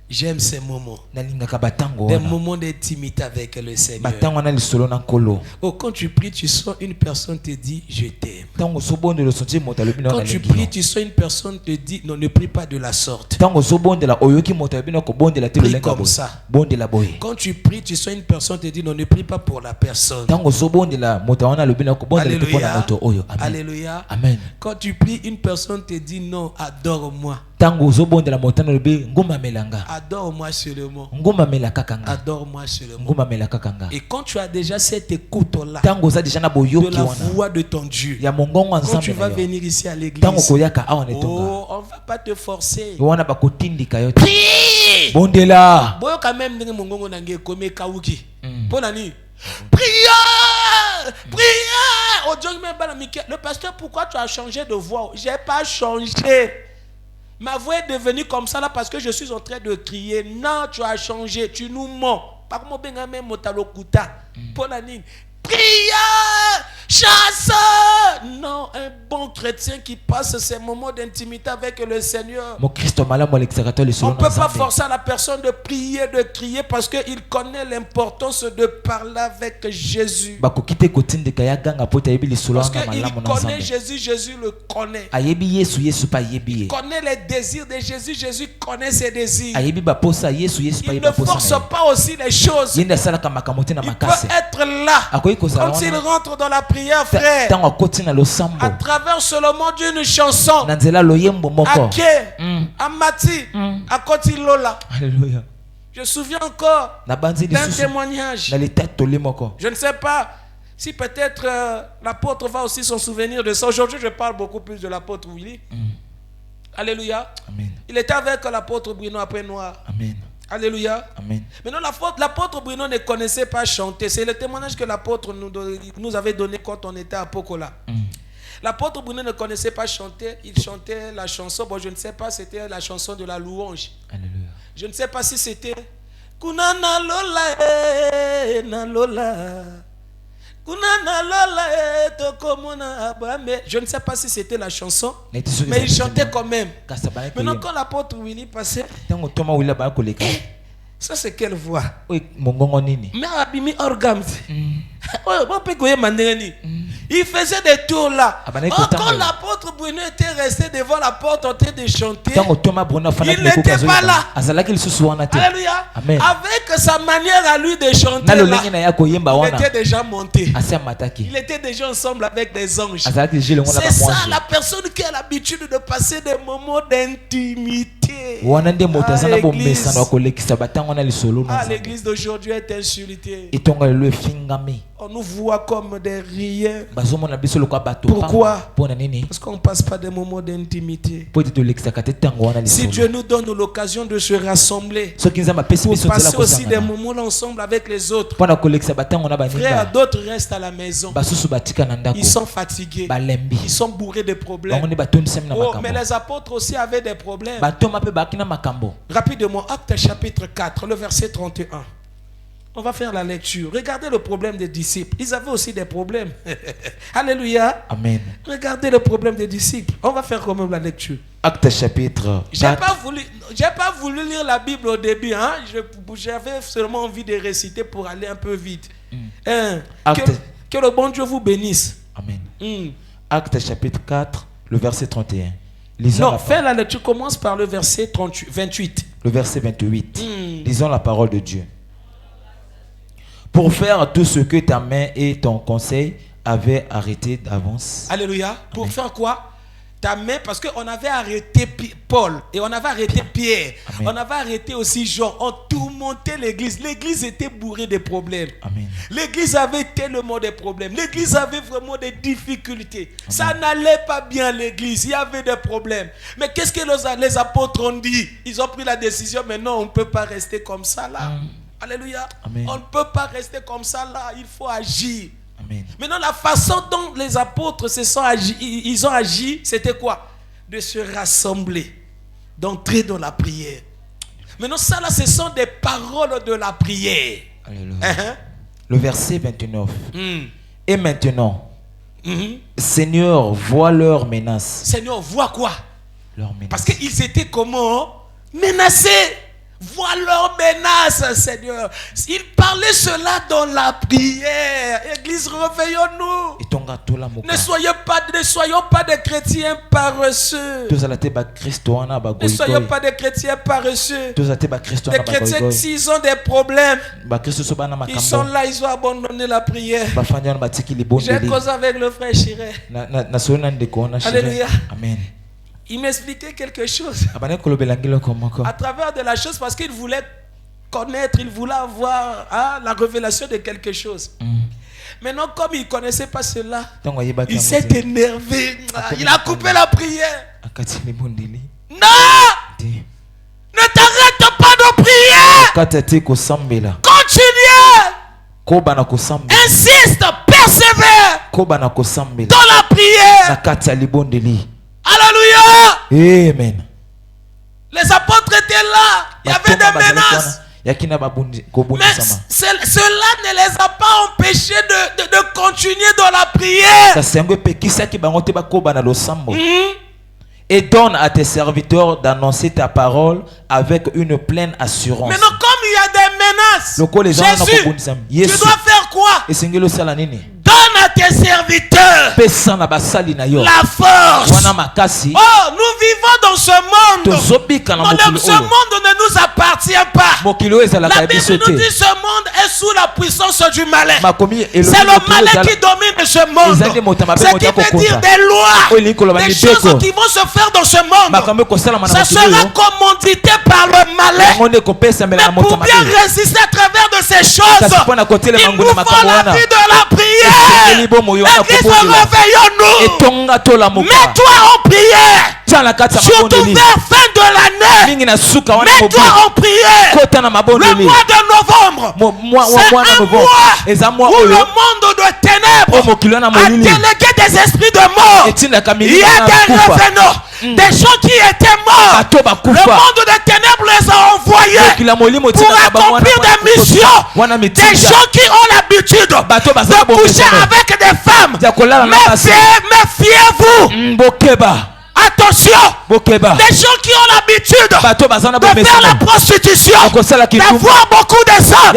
j'aime ces moments. Nalingaka batango Des wana. moments d'intimité avec le Seigneur. Batango na lisolo na nkolo. Oh, quand tu pries, tu sens une personne te dit je t'aime. Tango sobondela osonti moto alobi na Quand tu nalingi pries, yo. tu sens une personne te dit non, ne prie pas de la sorte. Tango sobondela oyoki moto alobi na kobondela te Prie lolenga comme boye. ça. Bondela boye. Quand tu pries, tu sens une personne te dit non, ne prie pas pour la personne. Tango sobondela moto wana alobi na kobondela te mpona Alléluia. moto oyo. Amen. Alléluia. Amen. Quand tu pries, une personne te dit non, adore-moi. Tango ozobondela moto wana alobi ngumamelanga. Adore-moi seulement. Ngumamela kaka nga. Adore-moi seulement. Ngumamela kaka nga. Et quand tu as déjà cette écoute-là Tango oza deja na de boyoki la wana. voix de ton Dieu, Ya mongongo wa quand tu nzambe vas na yo. venir ici à l'église, Tango koyaka awa na etonga. oh, on va pas te forcer. Wana bakotindika yo te. Prie! Bondela. Boyo quand même ndenge mongongo nange kome kauki. Pona ni? Prière! Prière! Aujourd'hui même bana Mickey, le pasteur, pourquoi tu as changé de voix? J'ai pas changé. Ma voix est devenue comme ça là parce que je suis en train de crier. Non, tu as changé, tu nous mens. Par contre, benga même motalokuta. Pona ni? Prière! Chasse! Non, un bon chrétien qui passe ces moments d'intimité avec le Seigneur. Mo Kristo malamu alekisaka to On lisolo ne na peut pas nzambe. forcer la personne de prier, de crier parce qu'il connaît l'importance de parler avec Jésus. Bakoki te kotindika ya ganga po te ayebi lisolo Parce wana qu'il malamu na connaît nzambe. Jésus, Jésus le connaît. Ayebi Yesu, Yesu pa ayebi Il ye. connaît les désirs de Jésus, Jésus connaît ses désirs. Ayebi baposa Yesu, Yesu pa Il ayebi ne baposa force na ye. pas aussi les choses. Yende asalaka makambo te na Il peut makasi. être là. Akoki kozala Quand il wana. rentre dans la prière, frère, Tango akoti na losambo. à travers seulement d'une chanson, Na nzela loyembo moko. à Ké, à Mati, à Kotilola. Alléluia. Je me souviens encore Na banzi d'un lisusu. témoignage. Na leta toli moko. Je ne sais pas si peut-être l'apôtre va aussi s'en souvenir de ça. Aujourd'hui, je parle beaucoup plus de l'apôtre Willy. Alléluia. Amen. Il était avec l'apôtre Bruno après Noir. Amen. Alléluia. Amen. Maintenant, l'apôtre Bruno ne connaissait pas chanter. C'est le témoignage que l'apôtre nous avait donné quand on était à Pokola. L'apôtre Bruno ne connaissait pas chanter. Il chantait la chanson. Bon, je ne sais pas, c'était la chanson de la louange. Alléluia. Je ne sais pas si c'était Kuna na lola na lola. Je ne sais pas si c'était la chanson, mais il chantait quand même. Maintenant, quand l'apôtre Willy passait, ça c'est quelle voix? Mais Abimi Orgam. Il faisait des tours là. Quand l'apôtre Bruno était resté devant la porte en train de chanter, il n'était pas là. Alléluia. Avec sa manière à lui de chanter là, il était déjà monté. Il était déjà ensemble avec des anges. C'est ça la personne qui a l'habitude de passer des moments d'intimité. L'église d'aujourd'hui est insultée. On nous voit comme des riens. Pourquoi? Parce qu'on ne passe pas des moments d'intimité. Si Dieu nous donne l'occasion de se rassembler, pour passer aussi des moments ensemble avec les autres, frères, d'autres restent à la maison. Ils sont fatigués. Ils sont bourrés de problèmes. Oh, mais les apôtres aussi avaient des problèmes. Rapidement, Actes chapitre 4, le verset 31. On va faire la lecture. Regardez le problème des disciples. Ils avaient aussi des problèmes. Alléluia. Amen. Regardez le problème des disciples. On va faire quand même la lecture. Acte chapitre 4. J'ai pas voulu lire la Bible au début. Hein? J'avais seulement envie de réciter pour aller un peu vite. Que le bon Dieu vous bénisse. Amen. Acte chapitre 4, le verset 31. Non, fais la lecture. Commence par le verset 28. Le verset 28. Lisons la parole de Dieu. Pour faire tout ce que ta main et ton conseil avaient arrêté d'avance. Alléluia. Pour faire quoi? Ta main, parce qu'on avait arrêté Paul et on avait arrêté Pierre. Amen. On avait arrêté aussi Jean. On tourmentait l'église. L'église était bourrée de problèmes. Amen. L'église avait tellement de problèmes. L'église avait vraiment des difficultés. Amen. Ça n'allait pas bien l'église. Il y avait des problèmes. Mais qu'est-ce que les apôtres ont dit? Ils ont pris la décision. Mais non, on ne peut pas rester comme ça là. Alléluia. Amen. On ne peut pas rester comme ça là. Il faut agir. Amen. Maintenant, la façon dont les apôtres ils ont agi, c'était quoi? De se rassembler, d'entrer dans la prière. Maintenant, ça là, ce sont des paroles de la prière. Alléluia. Le verset 29. Et maintenant, Seigneur, vois leurs menaces. Seigneur, vois quoi? Leurs menaces. Parce qu'ils étaient comment? Menacés. Vois leurs menaces, Seigneur. Ils parlaient cela dans la prière. Église, réveillons-nous. Ne soyons pas des chrétiens paresseux. Ne soyons pas des chrétiens paresseux. Des chrétiens, s'ils ont des problèmes, ils sont là, ils ont abandonné la prière. J'ai causé avec le frère Chiré. Alléluia. Amen. Il m'expliquait quelque chose à travers de la chose parce qu'il voulait connaître, il voulait avoir la révélation de quelque chose. Maintenant, comme il ne connaissait pas cela, il s'est énervé. Il a coupé la prière. Non! Ne t'arrête pas de prier! Continue! Insiste, persévère dans la prière. Alléluia. Amen. Les apôtres étaient là. Il y avait des menaces. Mais cela ne les a pas empêchés de continuer dans la prière. Et donne à tes serviteurs d'annoncer ta parole avec une pleine assurance. Maintenant, comme il y a des menaces, Jésus, tu dois faire quoi? Donne à tes serviteurs la force. Oh, nous vivons dans ce monde. Ce monde ne nous appartient pas. La Bible nous dit ce monde est sous la puissance du malin. C'est le malin qui domine ce monde. Ce qui veut dire des lois, des choses qui vont se faire dans ce monde. Ça sera commandité par le malin. Mais pour bien résister à travers de ces choses, il nous faut la vie de la prière. Église, réveillons-nous. Mets-toi en prière. Surtout vers fin de l'année. Mets-toi en prière. Le mois de novembre, c'est un mois où le monde de ténèbres a délégué des esprits de mort. Il y a des revenants. Des gens qui étaient morts. Le monde des ténèbres les a envoyés pour accomplir des missions. Des gens qui ont l'habitude de coucher avec des femmes. Méfiez-vous. Attention, des gens qui ont l'habitude de faire la prostitution, d'avoir beaucoup de sang.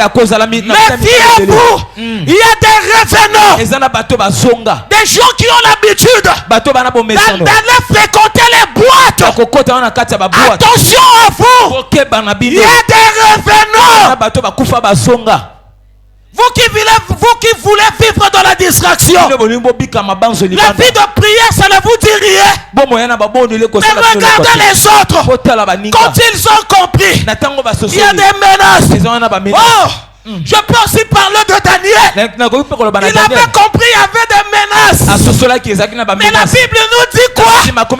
Méfiez-vous, il y a des revenants, des gens qui ont l'habitude d'aller fréquenter les boîtes. Attention à vous, il y a des revenants. Vous qui voulez vivre dans la distraction, la vie de prière, ça ne vous dit rien. Mais regardez les autres. Quand ils ont compris, il y a des menaces. Oh, je peux aussi parler de Daniel. Il avait compris, il y avait des menaces. Mais la Bible nous dit quoi? Quand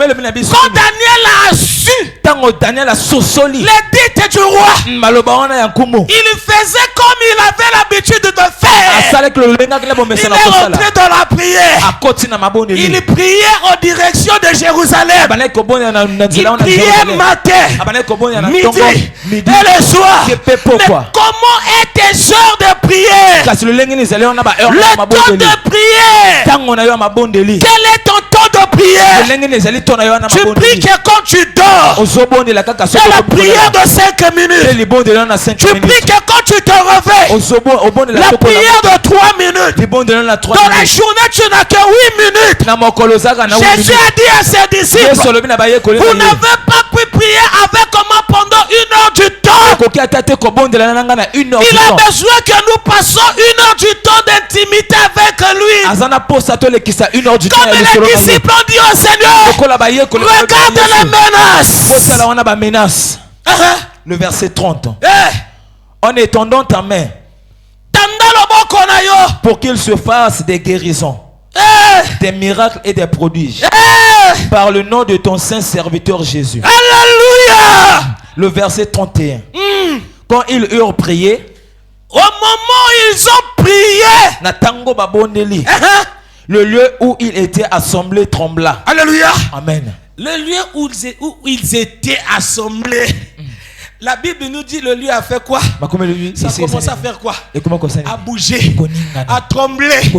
Daniel a su les dites du roi, il faisait comme il avait l'habitude de faire. Il est rentré dans la prière. Il priait en direction de Jérusalem. Il priait matin, midi et le soir. Mais comment est tes heures de prière? Le temps de prière. Quel est ton temps de prière? Tu pries que quand tu dors. C'est la prière de 5 minutes. Tu pries que quand tu te réveilles. La prière de 3 minutes. Dans la journée, tu n'as que 8 minutes. Jésus a dit à ses disciples, vous n'avez pas pu prier avec moi pendant 1 heure du temps. Il a besoin que nous passions 1 heure du temps d'intimité avec lui. Comme les disciples ont dit au Seigneur, regarde les menaces. Le verset 30. En étendant ta main pour qu'il se fasse des guérisons, des miracles et des prodiges par le nom de ton saint serviteur Jésus. Alléluia. Le verset 31. Quand ils eurent prié, au moment où ils ont prié, le lieu où ils étaient assemblés trembla. Alléluia. Amen. Le lieu où ils étaient assemblés. La Bible nous dit le lieu a fait quoi? Ça commence à faire quoi? À bouger, à trembler.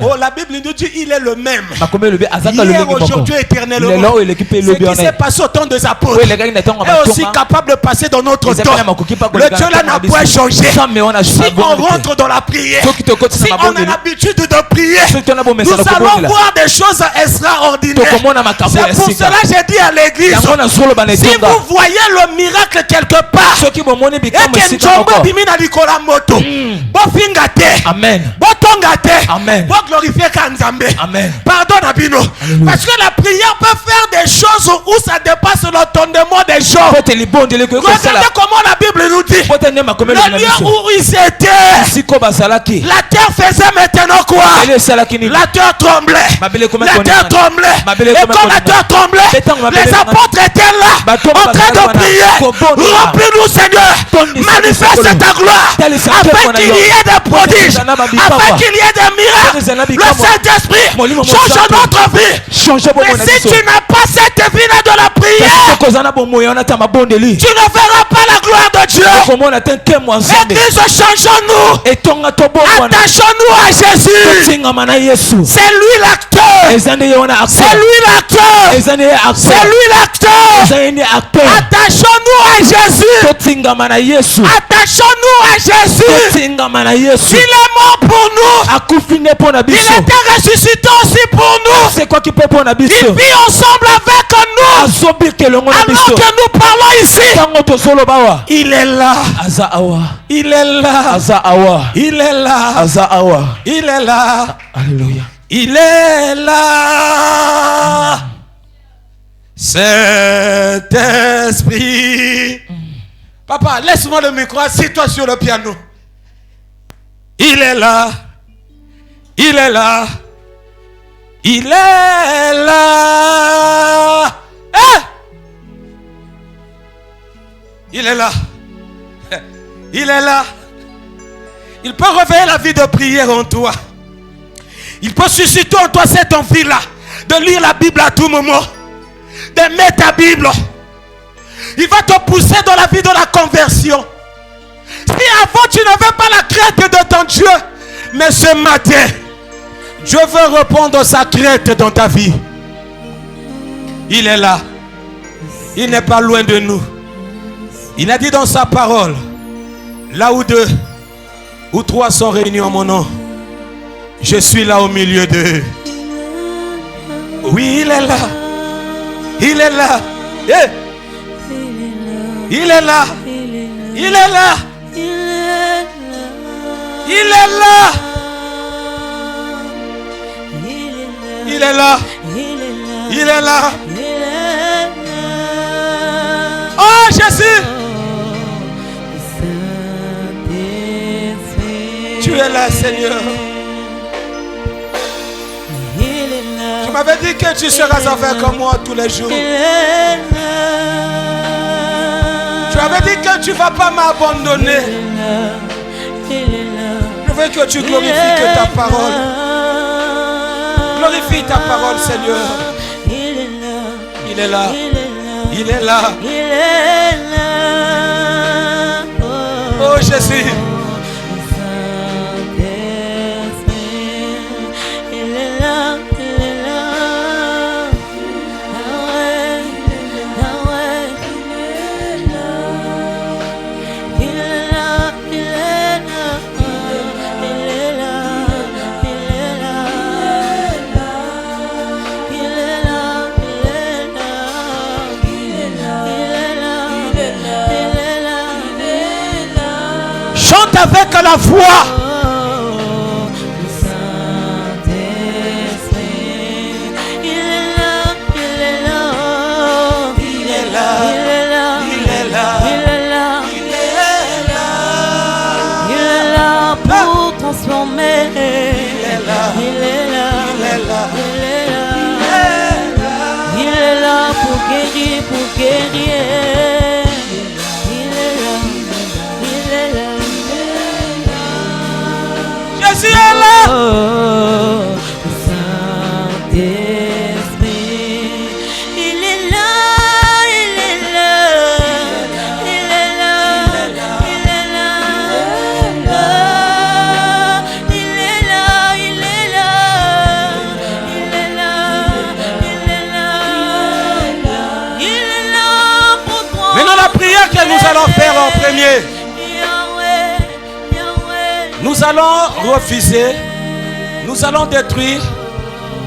Oh, la Bible nous dit il est le même. Hier, aujourd'hui, éternellement. Ce qui s'est passé au temps des apôtres est aussi capable de passer dans notre temps. Le Dieu là n'a pas changé. Si on rentre dans la prière, si on a l'habitude de prier, nous allons voir des choses extraordinaires. C'est pour cela que j'ai dit à l'église, si vous voyez le miracle quelque part, et que Njombe bimina likola moto, bo fingate, bo tongate, bo glorifier Kanzambe. Pardon Abino, parce que la prière peut faire des choses où ça dépasse l'entendement des gens. Regardez comment la Bible nous dit. Le lieu où ils étaient, la terre faisait maintenant quoi? La terre tremblait. La terre tremblait. Et quand la terre tremblait, les apôtres étaient là, en train de prier. Remplis-nous, Seigneur. Manifeste ta gloire. Afin qu'il y ait des prodiges. Afin qu'il y ait des miracles. Le Saint-Esprit change notre vie. Mais si tu n'as pas cette vie-là de la prière, tu ne verras pas la gloire de Dieu. Église, changeons-nous. Attachons-nous à Jésus. C'est lui l'acteur. C'est lui l'acteur. C'est lui l'acteur. Attachons-nous à Jésus. Attachons-nous à Jésus. Il est mort pour nous. Il était ressuscité aussi pour nous. Il vit ensemble avec nous. Alors que nous parlons ici, il est là. Il est là. Il est là. Il est là. Alléluia. Il est là. Saint-Esprit. Papa, laisse-moi le micro, assieds-toi sur le piano. Il est là. Il est là. Il est là. Il est là. Il est là. Il peut réveiller la vie de prière en toi. Il peut susciter en toi cette envie-là de lire la Bible à tout moment, d'aimer ta Bible. Il va te pousser dans la vie de la conversion. Si avant tu n'avais pas la crainte de ton Dieu, mais ce matin, Dieu veut répondre sa crainte dans ta vie. Il est là. Il n'est pas loin de nous. Il a dit dans sa parole, là où 2 ou 3 sont réunis en mon nom, je suis là au milieu d'eux. Oui, il est là. Il est là. Yeah. Il est là. Il est là. Il est là. Il est là. Il est là. Oh Jésus. Tu es là, Seigneur. Tu m'avais dit que tu seras avec moi tous les jours. Tu avais dit que tu ne vas pas m'abandonner. Je veux que tu glorifies que ta parole. Glorifie ta parole, Seigneur. Il est là. Il est là. Oh Jésus. Chante avec la voix. Transformer. Il est là. Il est là. Il est là. Il est là pour guérir, pour guérir. Il est là. Il est là. Jésus est là. Oh, Saint-Esprit. Il est là. Il est là. Il est là. Il est là. Que nous allons faire en premier, nous allons refuser, nous allons détruire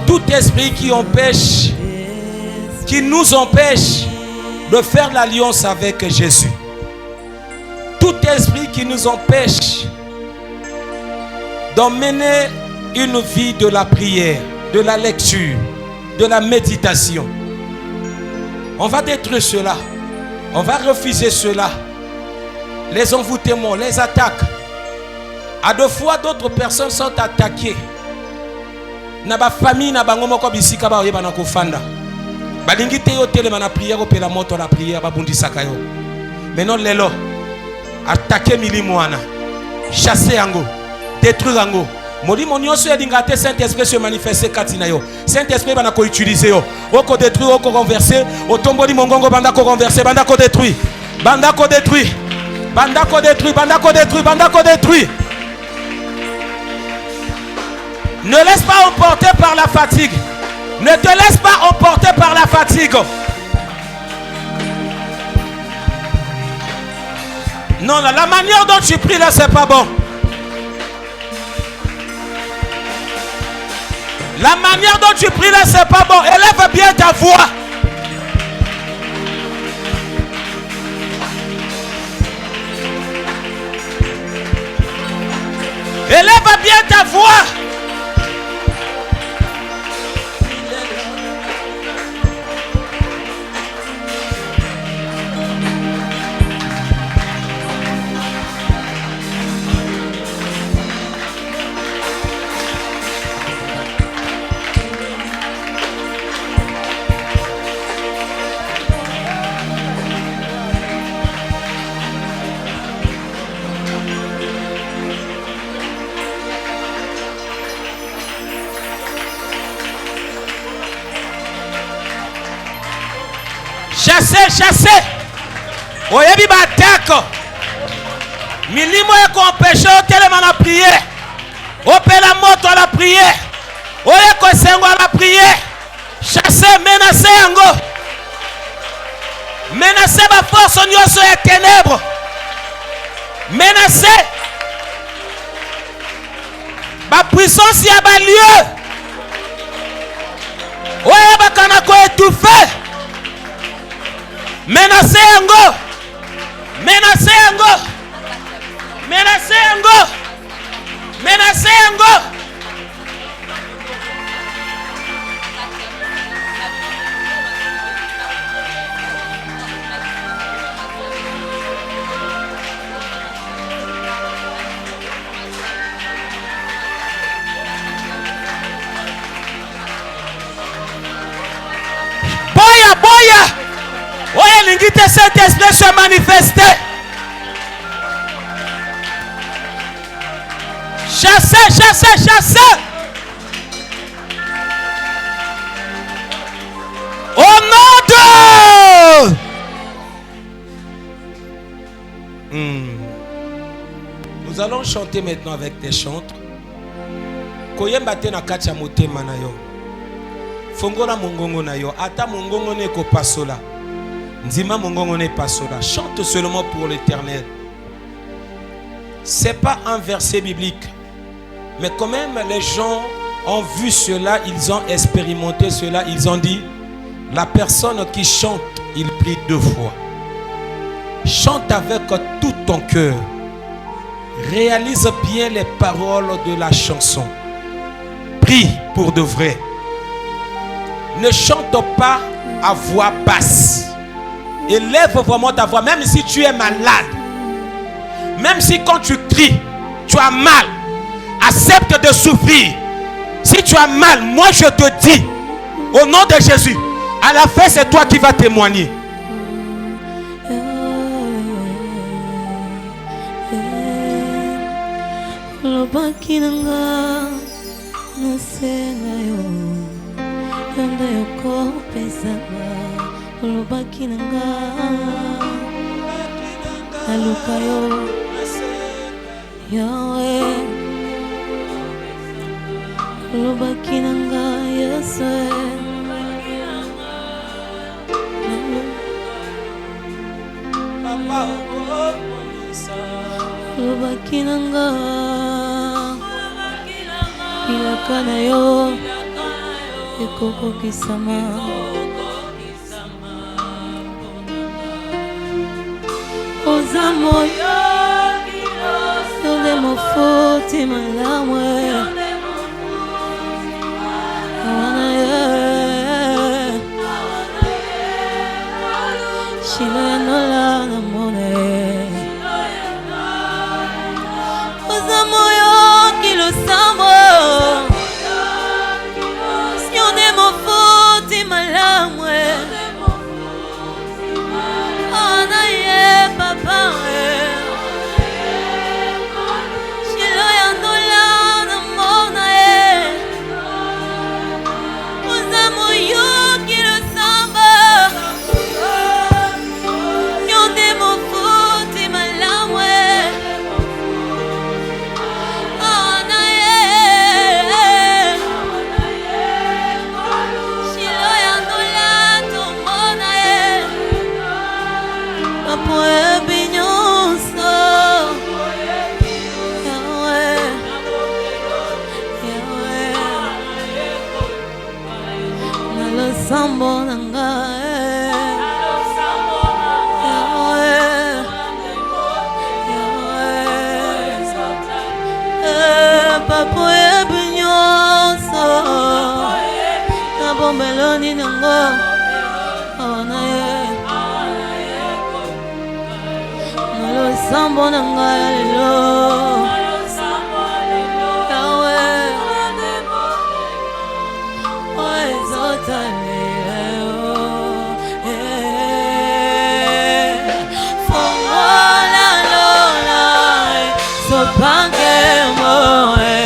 tout esprit qui empêche, qui nous empêche de faire l'alliance avec Jésus. Tout esprit qui nous empêche d'emmener une vie de la prière, de la lecture, de la méditation. On va détruire cela. On va refuser cela. Les envoûtements, les attaques. À 2 fois, d'autres personnes sont attaquées. Naba famille, naba ngomoko bisika ba oyeba na kofanda. Balingi te yo telema na prière opela moto na prière babundisaka yo. Maintenant lelo attaquer milimwana. Chasser yango, détruire yango. Molimo nyonso elinga te Saint-Esprit se manifester katina yo. Saint-Esprit bana ko utiliser yo. Oko détruire, oko renverser, otomboli mongongo banda ko renverser, banda ko détruire. Banda ko détruire. Banda ko détruire, banda ko détruire, banda ko détruire. Ne laisse pas emporter par la fatigue. Ne te laisse pas emporter par la fatigue. Non, la manière dont tu pries là, c'est pas bon. La manière dont tu pries là, c'est pas bon. Élève bien ta voix. Élève bien ta voix. Chassez. Oyebi batako. Milimo eko empêché otelema na prière. Opela moto à la prière. Oyeko sengo à la prière. Chassez, menacez yango. Menacez ma force nyonso ya ténèbres. Menacez. Ba puissance ya ba lieu. Oyeba kana ko étouffer. Menacez yango. Menacez yango. Menacez yango. Menacez yango. Boya. Oye, l'ingité Saint-Esprit se manifester. Chassez. Au nom de... Nous allons chanter maintenant avec des chantres. Koyemba te na kati ya motema na yo. Fongola mongongo na yo. Ata mongongo ne ko pasola. Nzima mongongo ne pasola. Chante seulement pour l'Éternel. C'est pas un verset biblique. Mais quand même les gens ont vu cela, ils ont expérimenté cela, ils ont dit, la personne qui chante, il prie 2 fois. Chante avec tout ton cœur. Réalise bien les paroles de la chanson. Prie pour de vrai. Ne chante pas à voix basse. Élève vraiment ta voix, même si tu es malade. Même si quand tu cries, tu as mal. Accepte de souffrir. Si tu as mal, moi je te dis, au nom de Jésus, à la fin c'est toi qui vas témoigner. Lubakinanga Yesu Lubakinanga Ilakana yo Ekoko kisama Ozamo Yonde mofoti malamwe Meloni nango onaye Nalo sambo nanga lelo Yahweh Oe zota lelo Fongola lola Sopange moe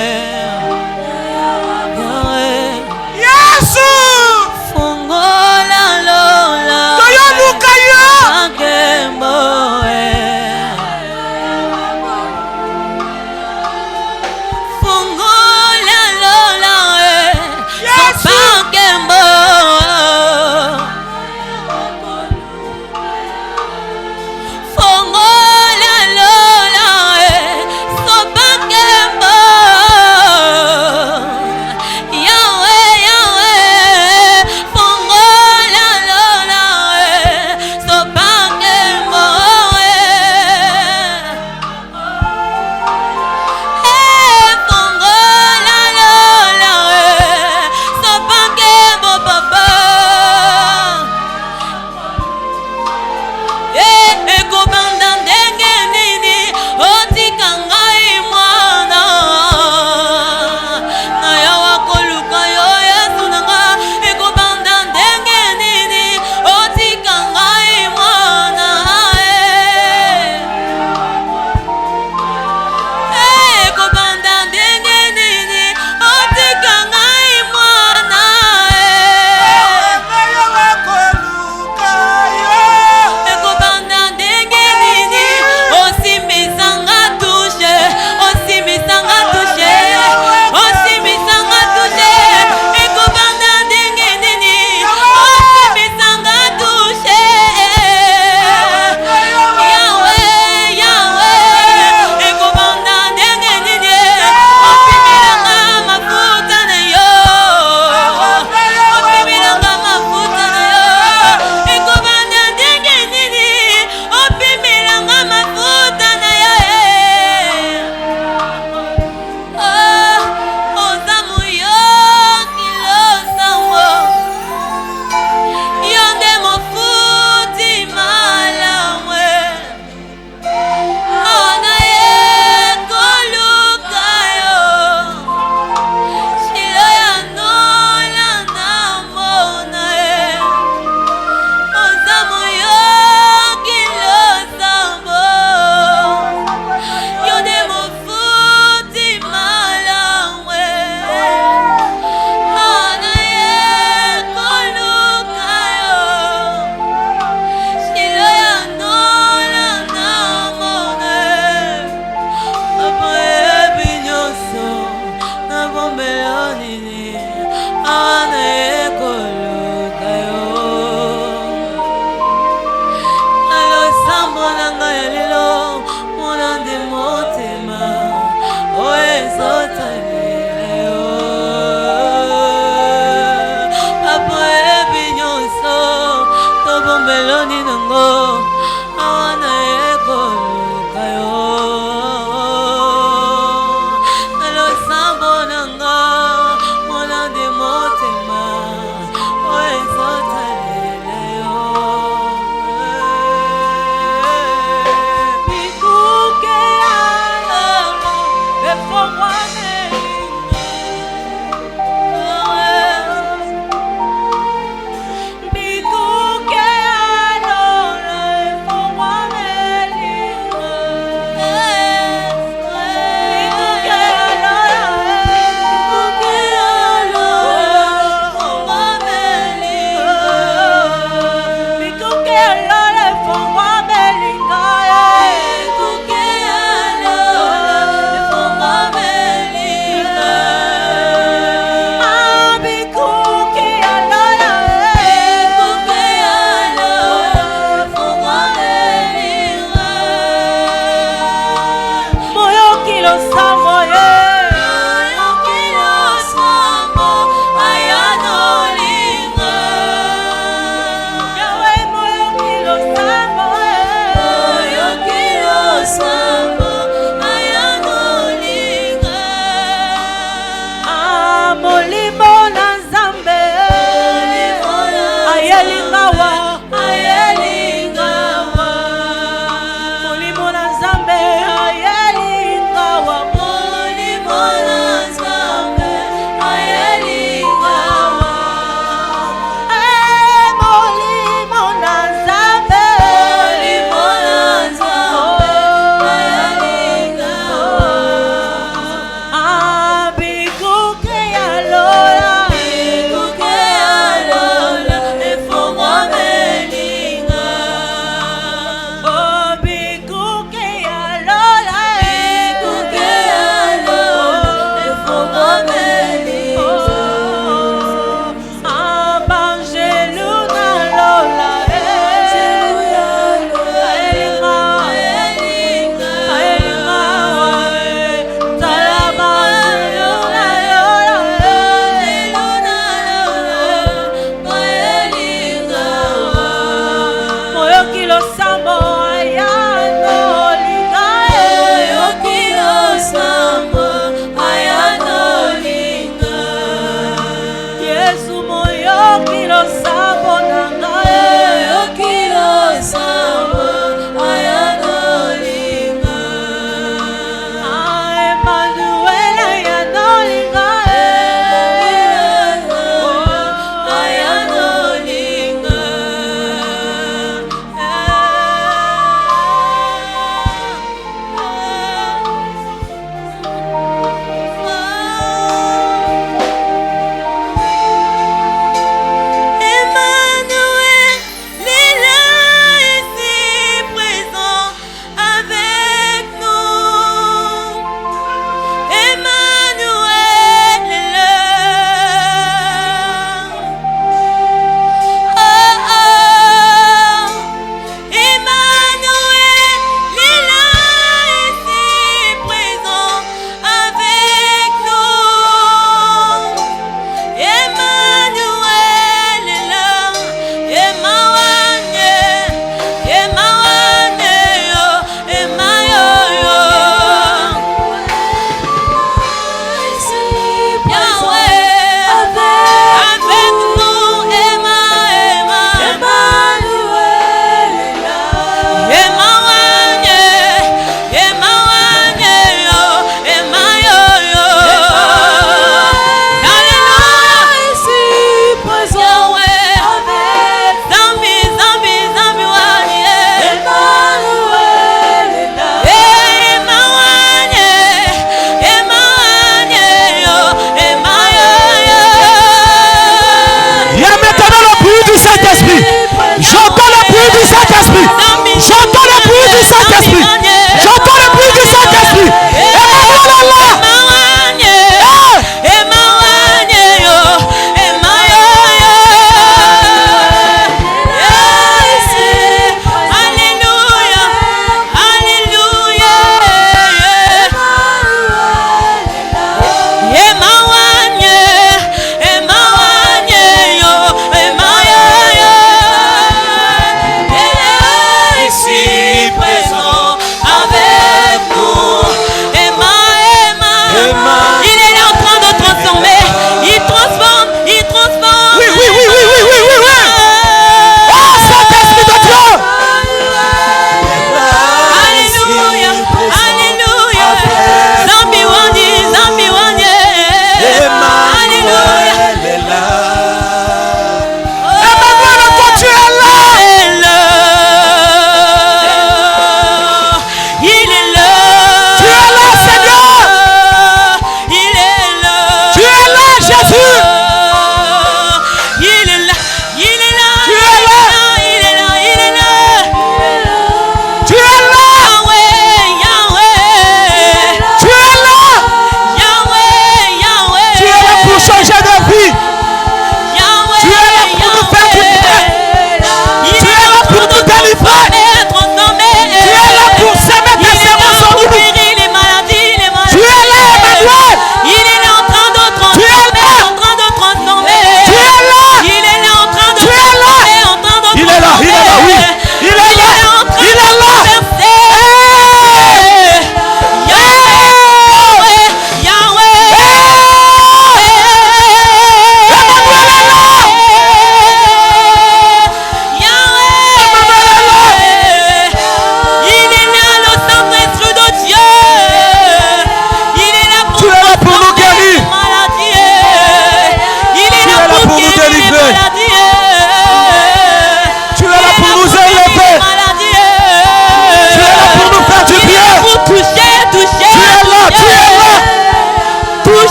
Yahweh,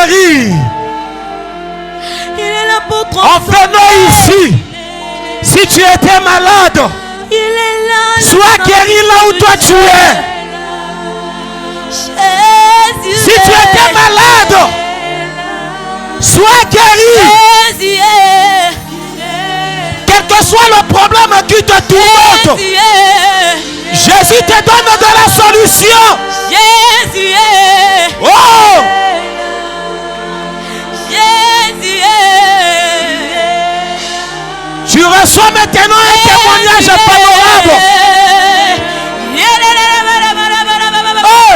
guérir. Il est là pour En transformer. venant ici, si tu étais malade, Il est là. sois guéri là où toi tu es. Jésus. Si tu étais malade, sois guéri. Jésus. Quel que soit le problème qui te tourmente, Jésus te donne de la solution. Jésus. Oh! Jésus. Tu reçois maintenant un témoignage favorable. Oh!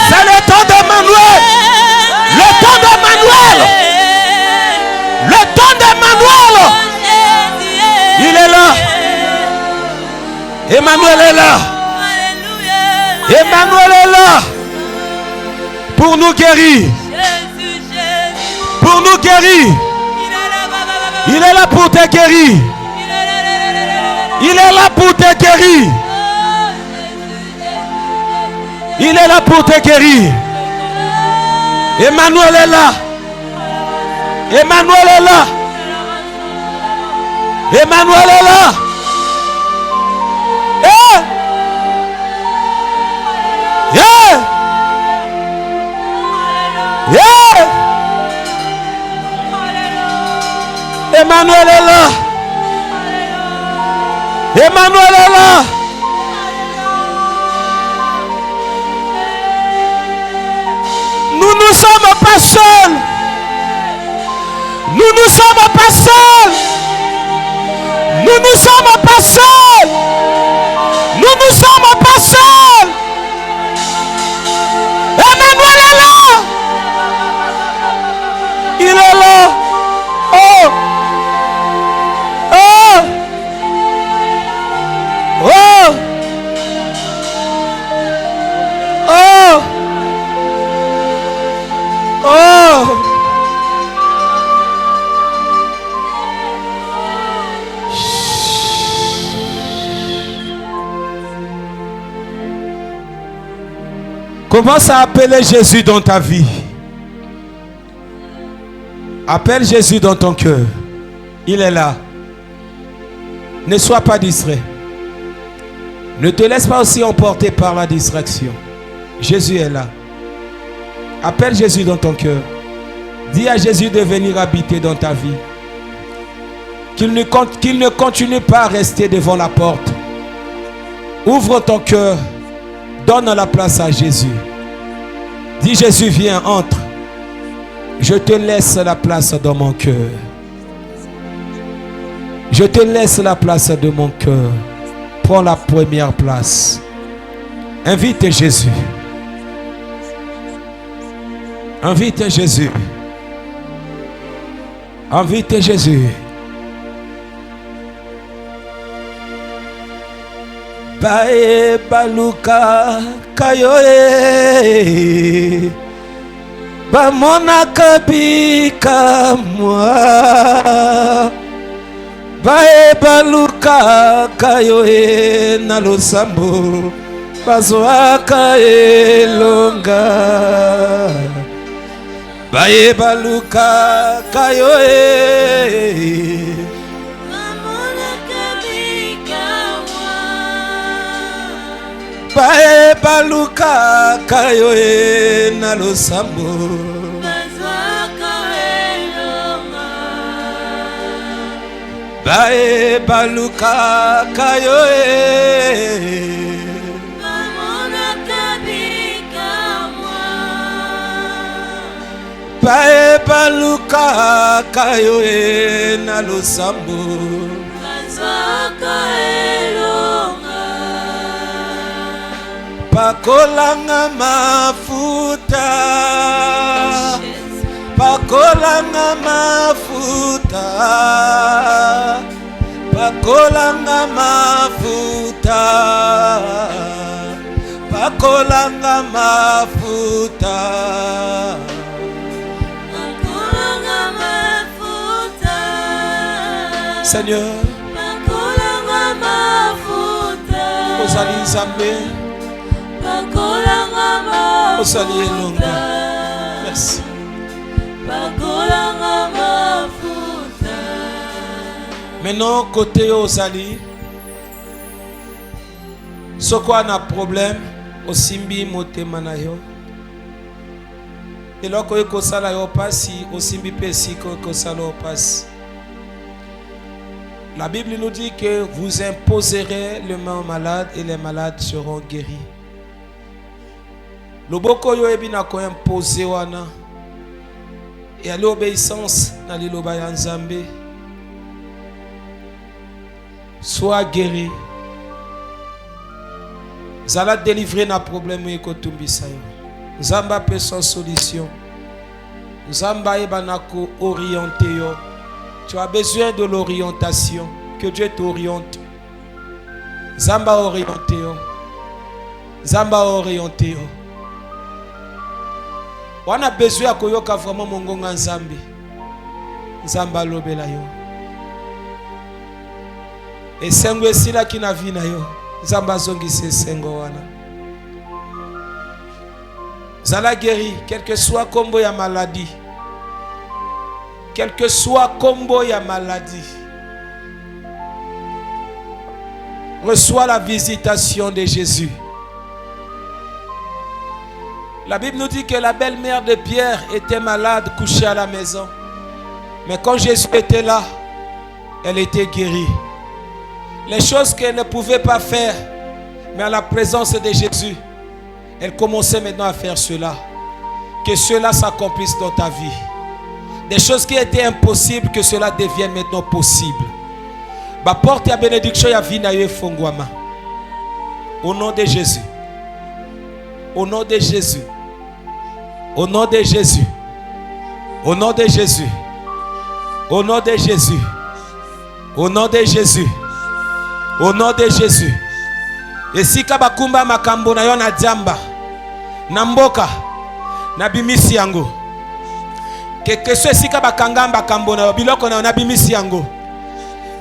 C'est le temps d'Emmanuel. Le temps d'Emmanuel. Le temps d'Emmanuel. Il est là. Emmanuel est là. Emmanuel est là. Pour nous guérir. Pour nous guérir. Il est là pour te guérir. Il est là pour te guérir. Il est là pour te guérir. Emmanuel est là. Emmanuel est là. Emmanuel est là. Eh! Yeah! Yeah! Emmanuel est là. Emmanuel est là. Nous ne sommes pas seuls. Nous ne sommes pas seuls. Nous ne sommes pas seuls. Nous ne sommes pas seuls. Emmanuel est là. Il est là. Oh. Oh. Oh. Oh. Oh. Commence à appeler Jésus dans ta vie. Appelle Jésus dans ton cœur. Il est là. Ne sois pas distrait. Ne te laisse pas aussi emporter par la distraction. Jésus est là. Appelle Jésus dans ton cœur. Dis à Jésus de venir habiter dans ta vie. Qu'il ne continue pas à rester devant la porte. Ouvre ton cœur. Donne la place à Jésus. Dis Jésus, viens, entre. Je te laisse la place dans mon cœur. Je te laisse la place de mon cœur. Prends la première place. Invite Jésus. Invite Jésus. Invite Jésus. Bae baluka kayoe bamona kabika moi bae baluka kayoe na losambo bazwaka elonga bae baluka kayoe bae baluka kayoe na losambo bae baluka kayoe bae baluka kayoe na losambo pakolanga mafuta pakolanga mafuta pakolanga mafuta pakolanga mafuta pakolanga mafuta Seigneur pakolanga mafuta ozali nzambe ozali elonga merci Maintenant, côté Ozali, ce quoi a problème, au simbi motema na yo. Et là, quand vous avez un passe, au simbi pesi, quand vous avez un passe. La Bible nous dit que vous imposerez les mains aux malades et les malades seront guéris. Le boko yo ebina ko imposer wana. Et à l'obéissance na liloba ya Nzambe. Sois guéri. Zala délivrer na problème eko tumbisa yo. Nzamba peut sans solution. Nzamba ebana ko orienter yo. Tu as besoin de l'orientation. Que Dieu t'oriente. Nzamba orienter yo. Nzamba orienter yo. On a besoin de koyoka vraiment mongonga Nzambe. Nzamba lobela yo. Et sengo esila kina vina yo. Nzamba zongi se sengo wana. Zala guéri, quel que soit combo ya maladie. Quel que soit combo ya maladie. Reçois la visitation de Jésus. La Bible nous dit que la belle-mère de Pierre était malade, couchée à la maison. Mais quand Jésus était là, elle était guérie. Les choses qu'elle ne pouvait pas faire, mais à la présence de Jésus, elle commençait maintenant à faire cela. Que cela s'accomplisse dans ta vie. Des choses qui étaient impossibles, que cela devienne maintenant possible. Ba porte ya bénédiction ya vie na yo fongwama. Au nom de Jésus. Au nom de Jésus. Au nom de Jésus. Au nom de Jésus. Au nom de Jésus. Au nom de Jésus. Au nom de Jésus. Esika bakumba makambo na yo na jamba. Na mboka. Na bimisi yango. Que ce esika bakanga makambo na yo biloko na bimisi yango.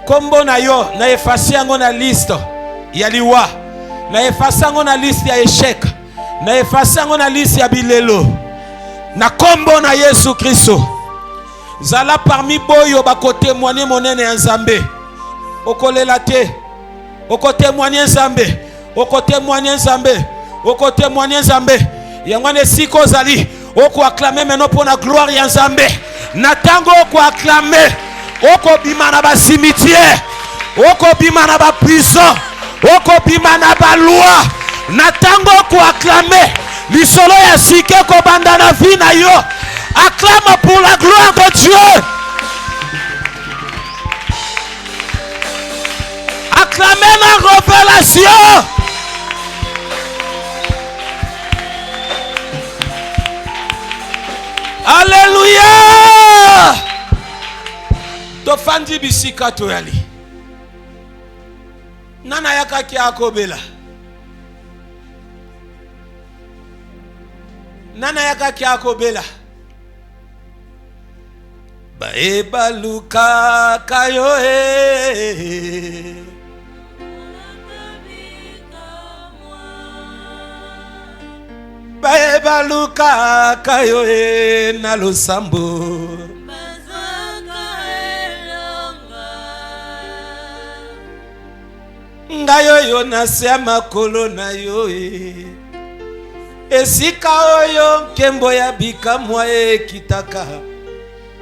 Kombo na yo na efasi yango na liste ya liwa. Na efasi yango na liste ya échec. Na efasi yango na liste ya bilelo. Na kombo na Yesu Kristo. Zala parmi boyo bako témoigner monene ya Nzambe. Okolela te. Oko témoigner Nzambe. Oko témoigner Nzambe. Oko témoigner Nzambe. Yangwane siko zali. Oko acclamer maintenant pour la gloire ya Nzambe. Natango oko acclamer. Oko bima na ba cimetière. Oko bima na ba prison. Oko bima na ba loi. Natango oko acclamer. Lisolo ya sike ko banda na vie na yo. Acclame pour la gloire de Dieu. Acclamez la révélation. Alléluia. Tofandi bisika toyali. Nana yaka ki akobela. Nana yaka ki akobela. Baeba luka kayo Baeba luka kayo na losambo. Ngayo yo na sema kolo na yo Esika oyo kembo ya bikamwa kitaka.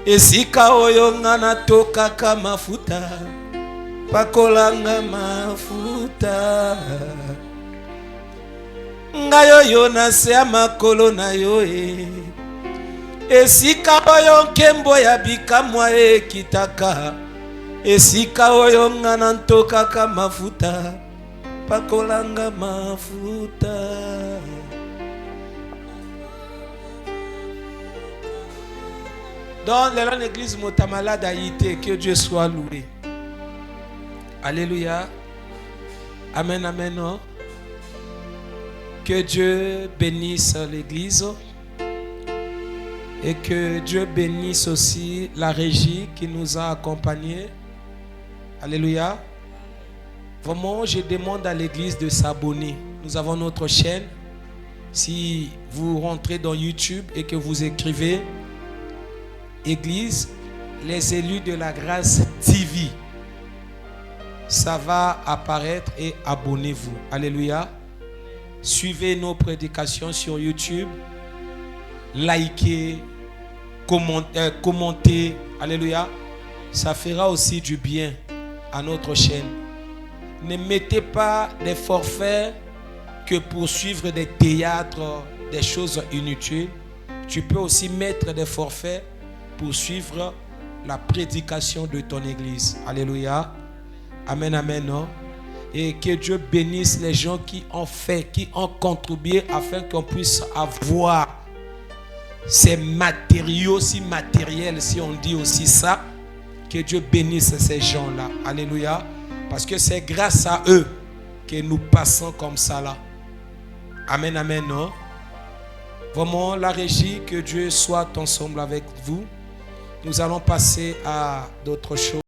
Esika oyo ngana toka kama mafuta. Pakolanga mafuta. Ngayo yo na sema kolo na yo Esika oyo kembo ya bikamwa kitaka. Esika oyo ngana ntoka kama mafuta. Pakolanga mafuta. Dans l'église Motamala d'Haïti, que Dieu soit loué. Alléluia. Amen, amen. Non? Que Dieu bénisse l'église. Et que Dieu bénisse aussi la régie qui nous a accompagnés. Alléluia. Vraiment, je demande à l'église de s'abonner. Nous avons notre chaîne. Si vous rentrez dans YouTube et que vous écrivez Église, les élus de la grâce TV, ça va apparaître et abonnez-vous. Alléluia. Suivez nos prédications sur YouTube. Likez, commentez. Alléluia. Ça fera aussi du bien à notre chaîne. Ne mettez pas des forfaits que pour suivre des théâtres, des choses inutiles. Tu peux aussi mettre des forfaits pour suivre la prédication de ton église. Alléluia. Amen, amen. Non? Et que Dieu bénisse les gens qui ont fait, qui ont contribué afin qu'on puisse avoir ces matériaux si matériels, si on dit aussi ça. Que Dieu bénisse ces gens-là. Alléluia. Parce que c'est grâce à eux que nous passons comme ça là. Amen, amen. Non? Vraiment, la régie, que Dieu soit ensemble avec vous. Nous allons passer à d'autres choses.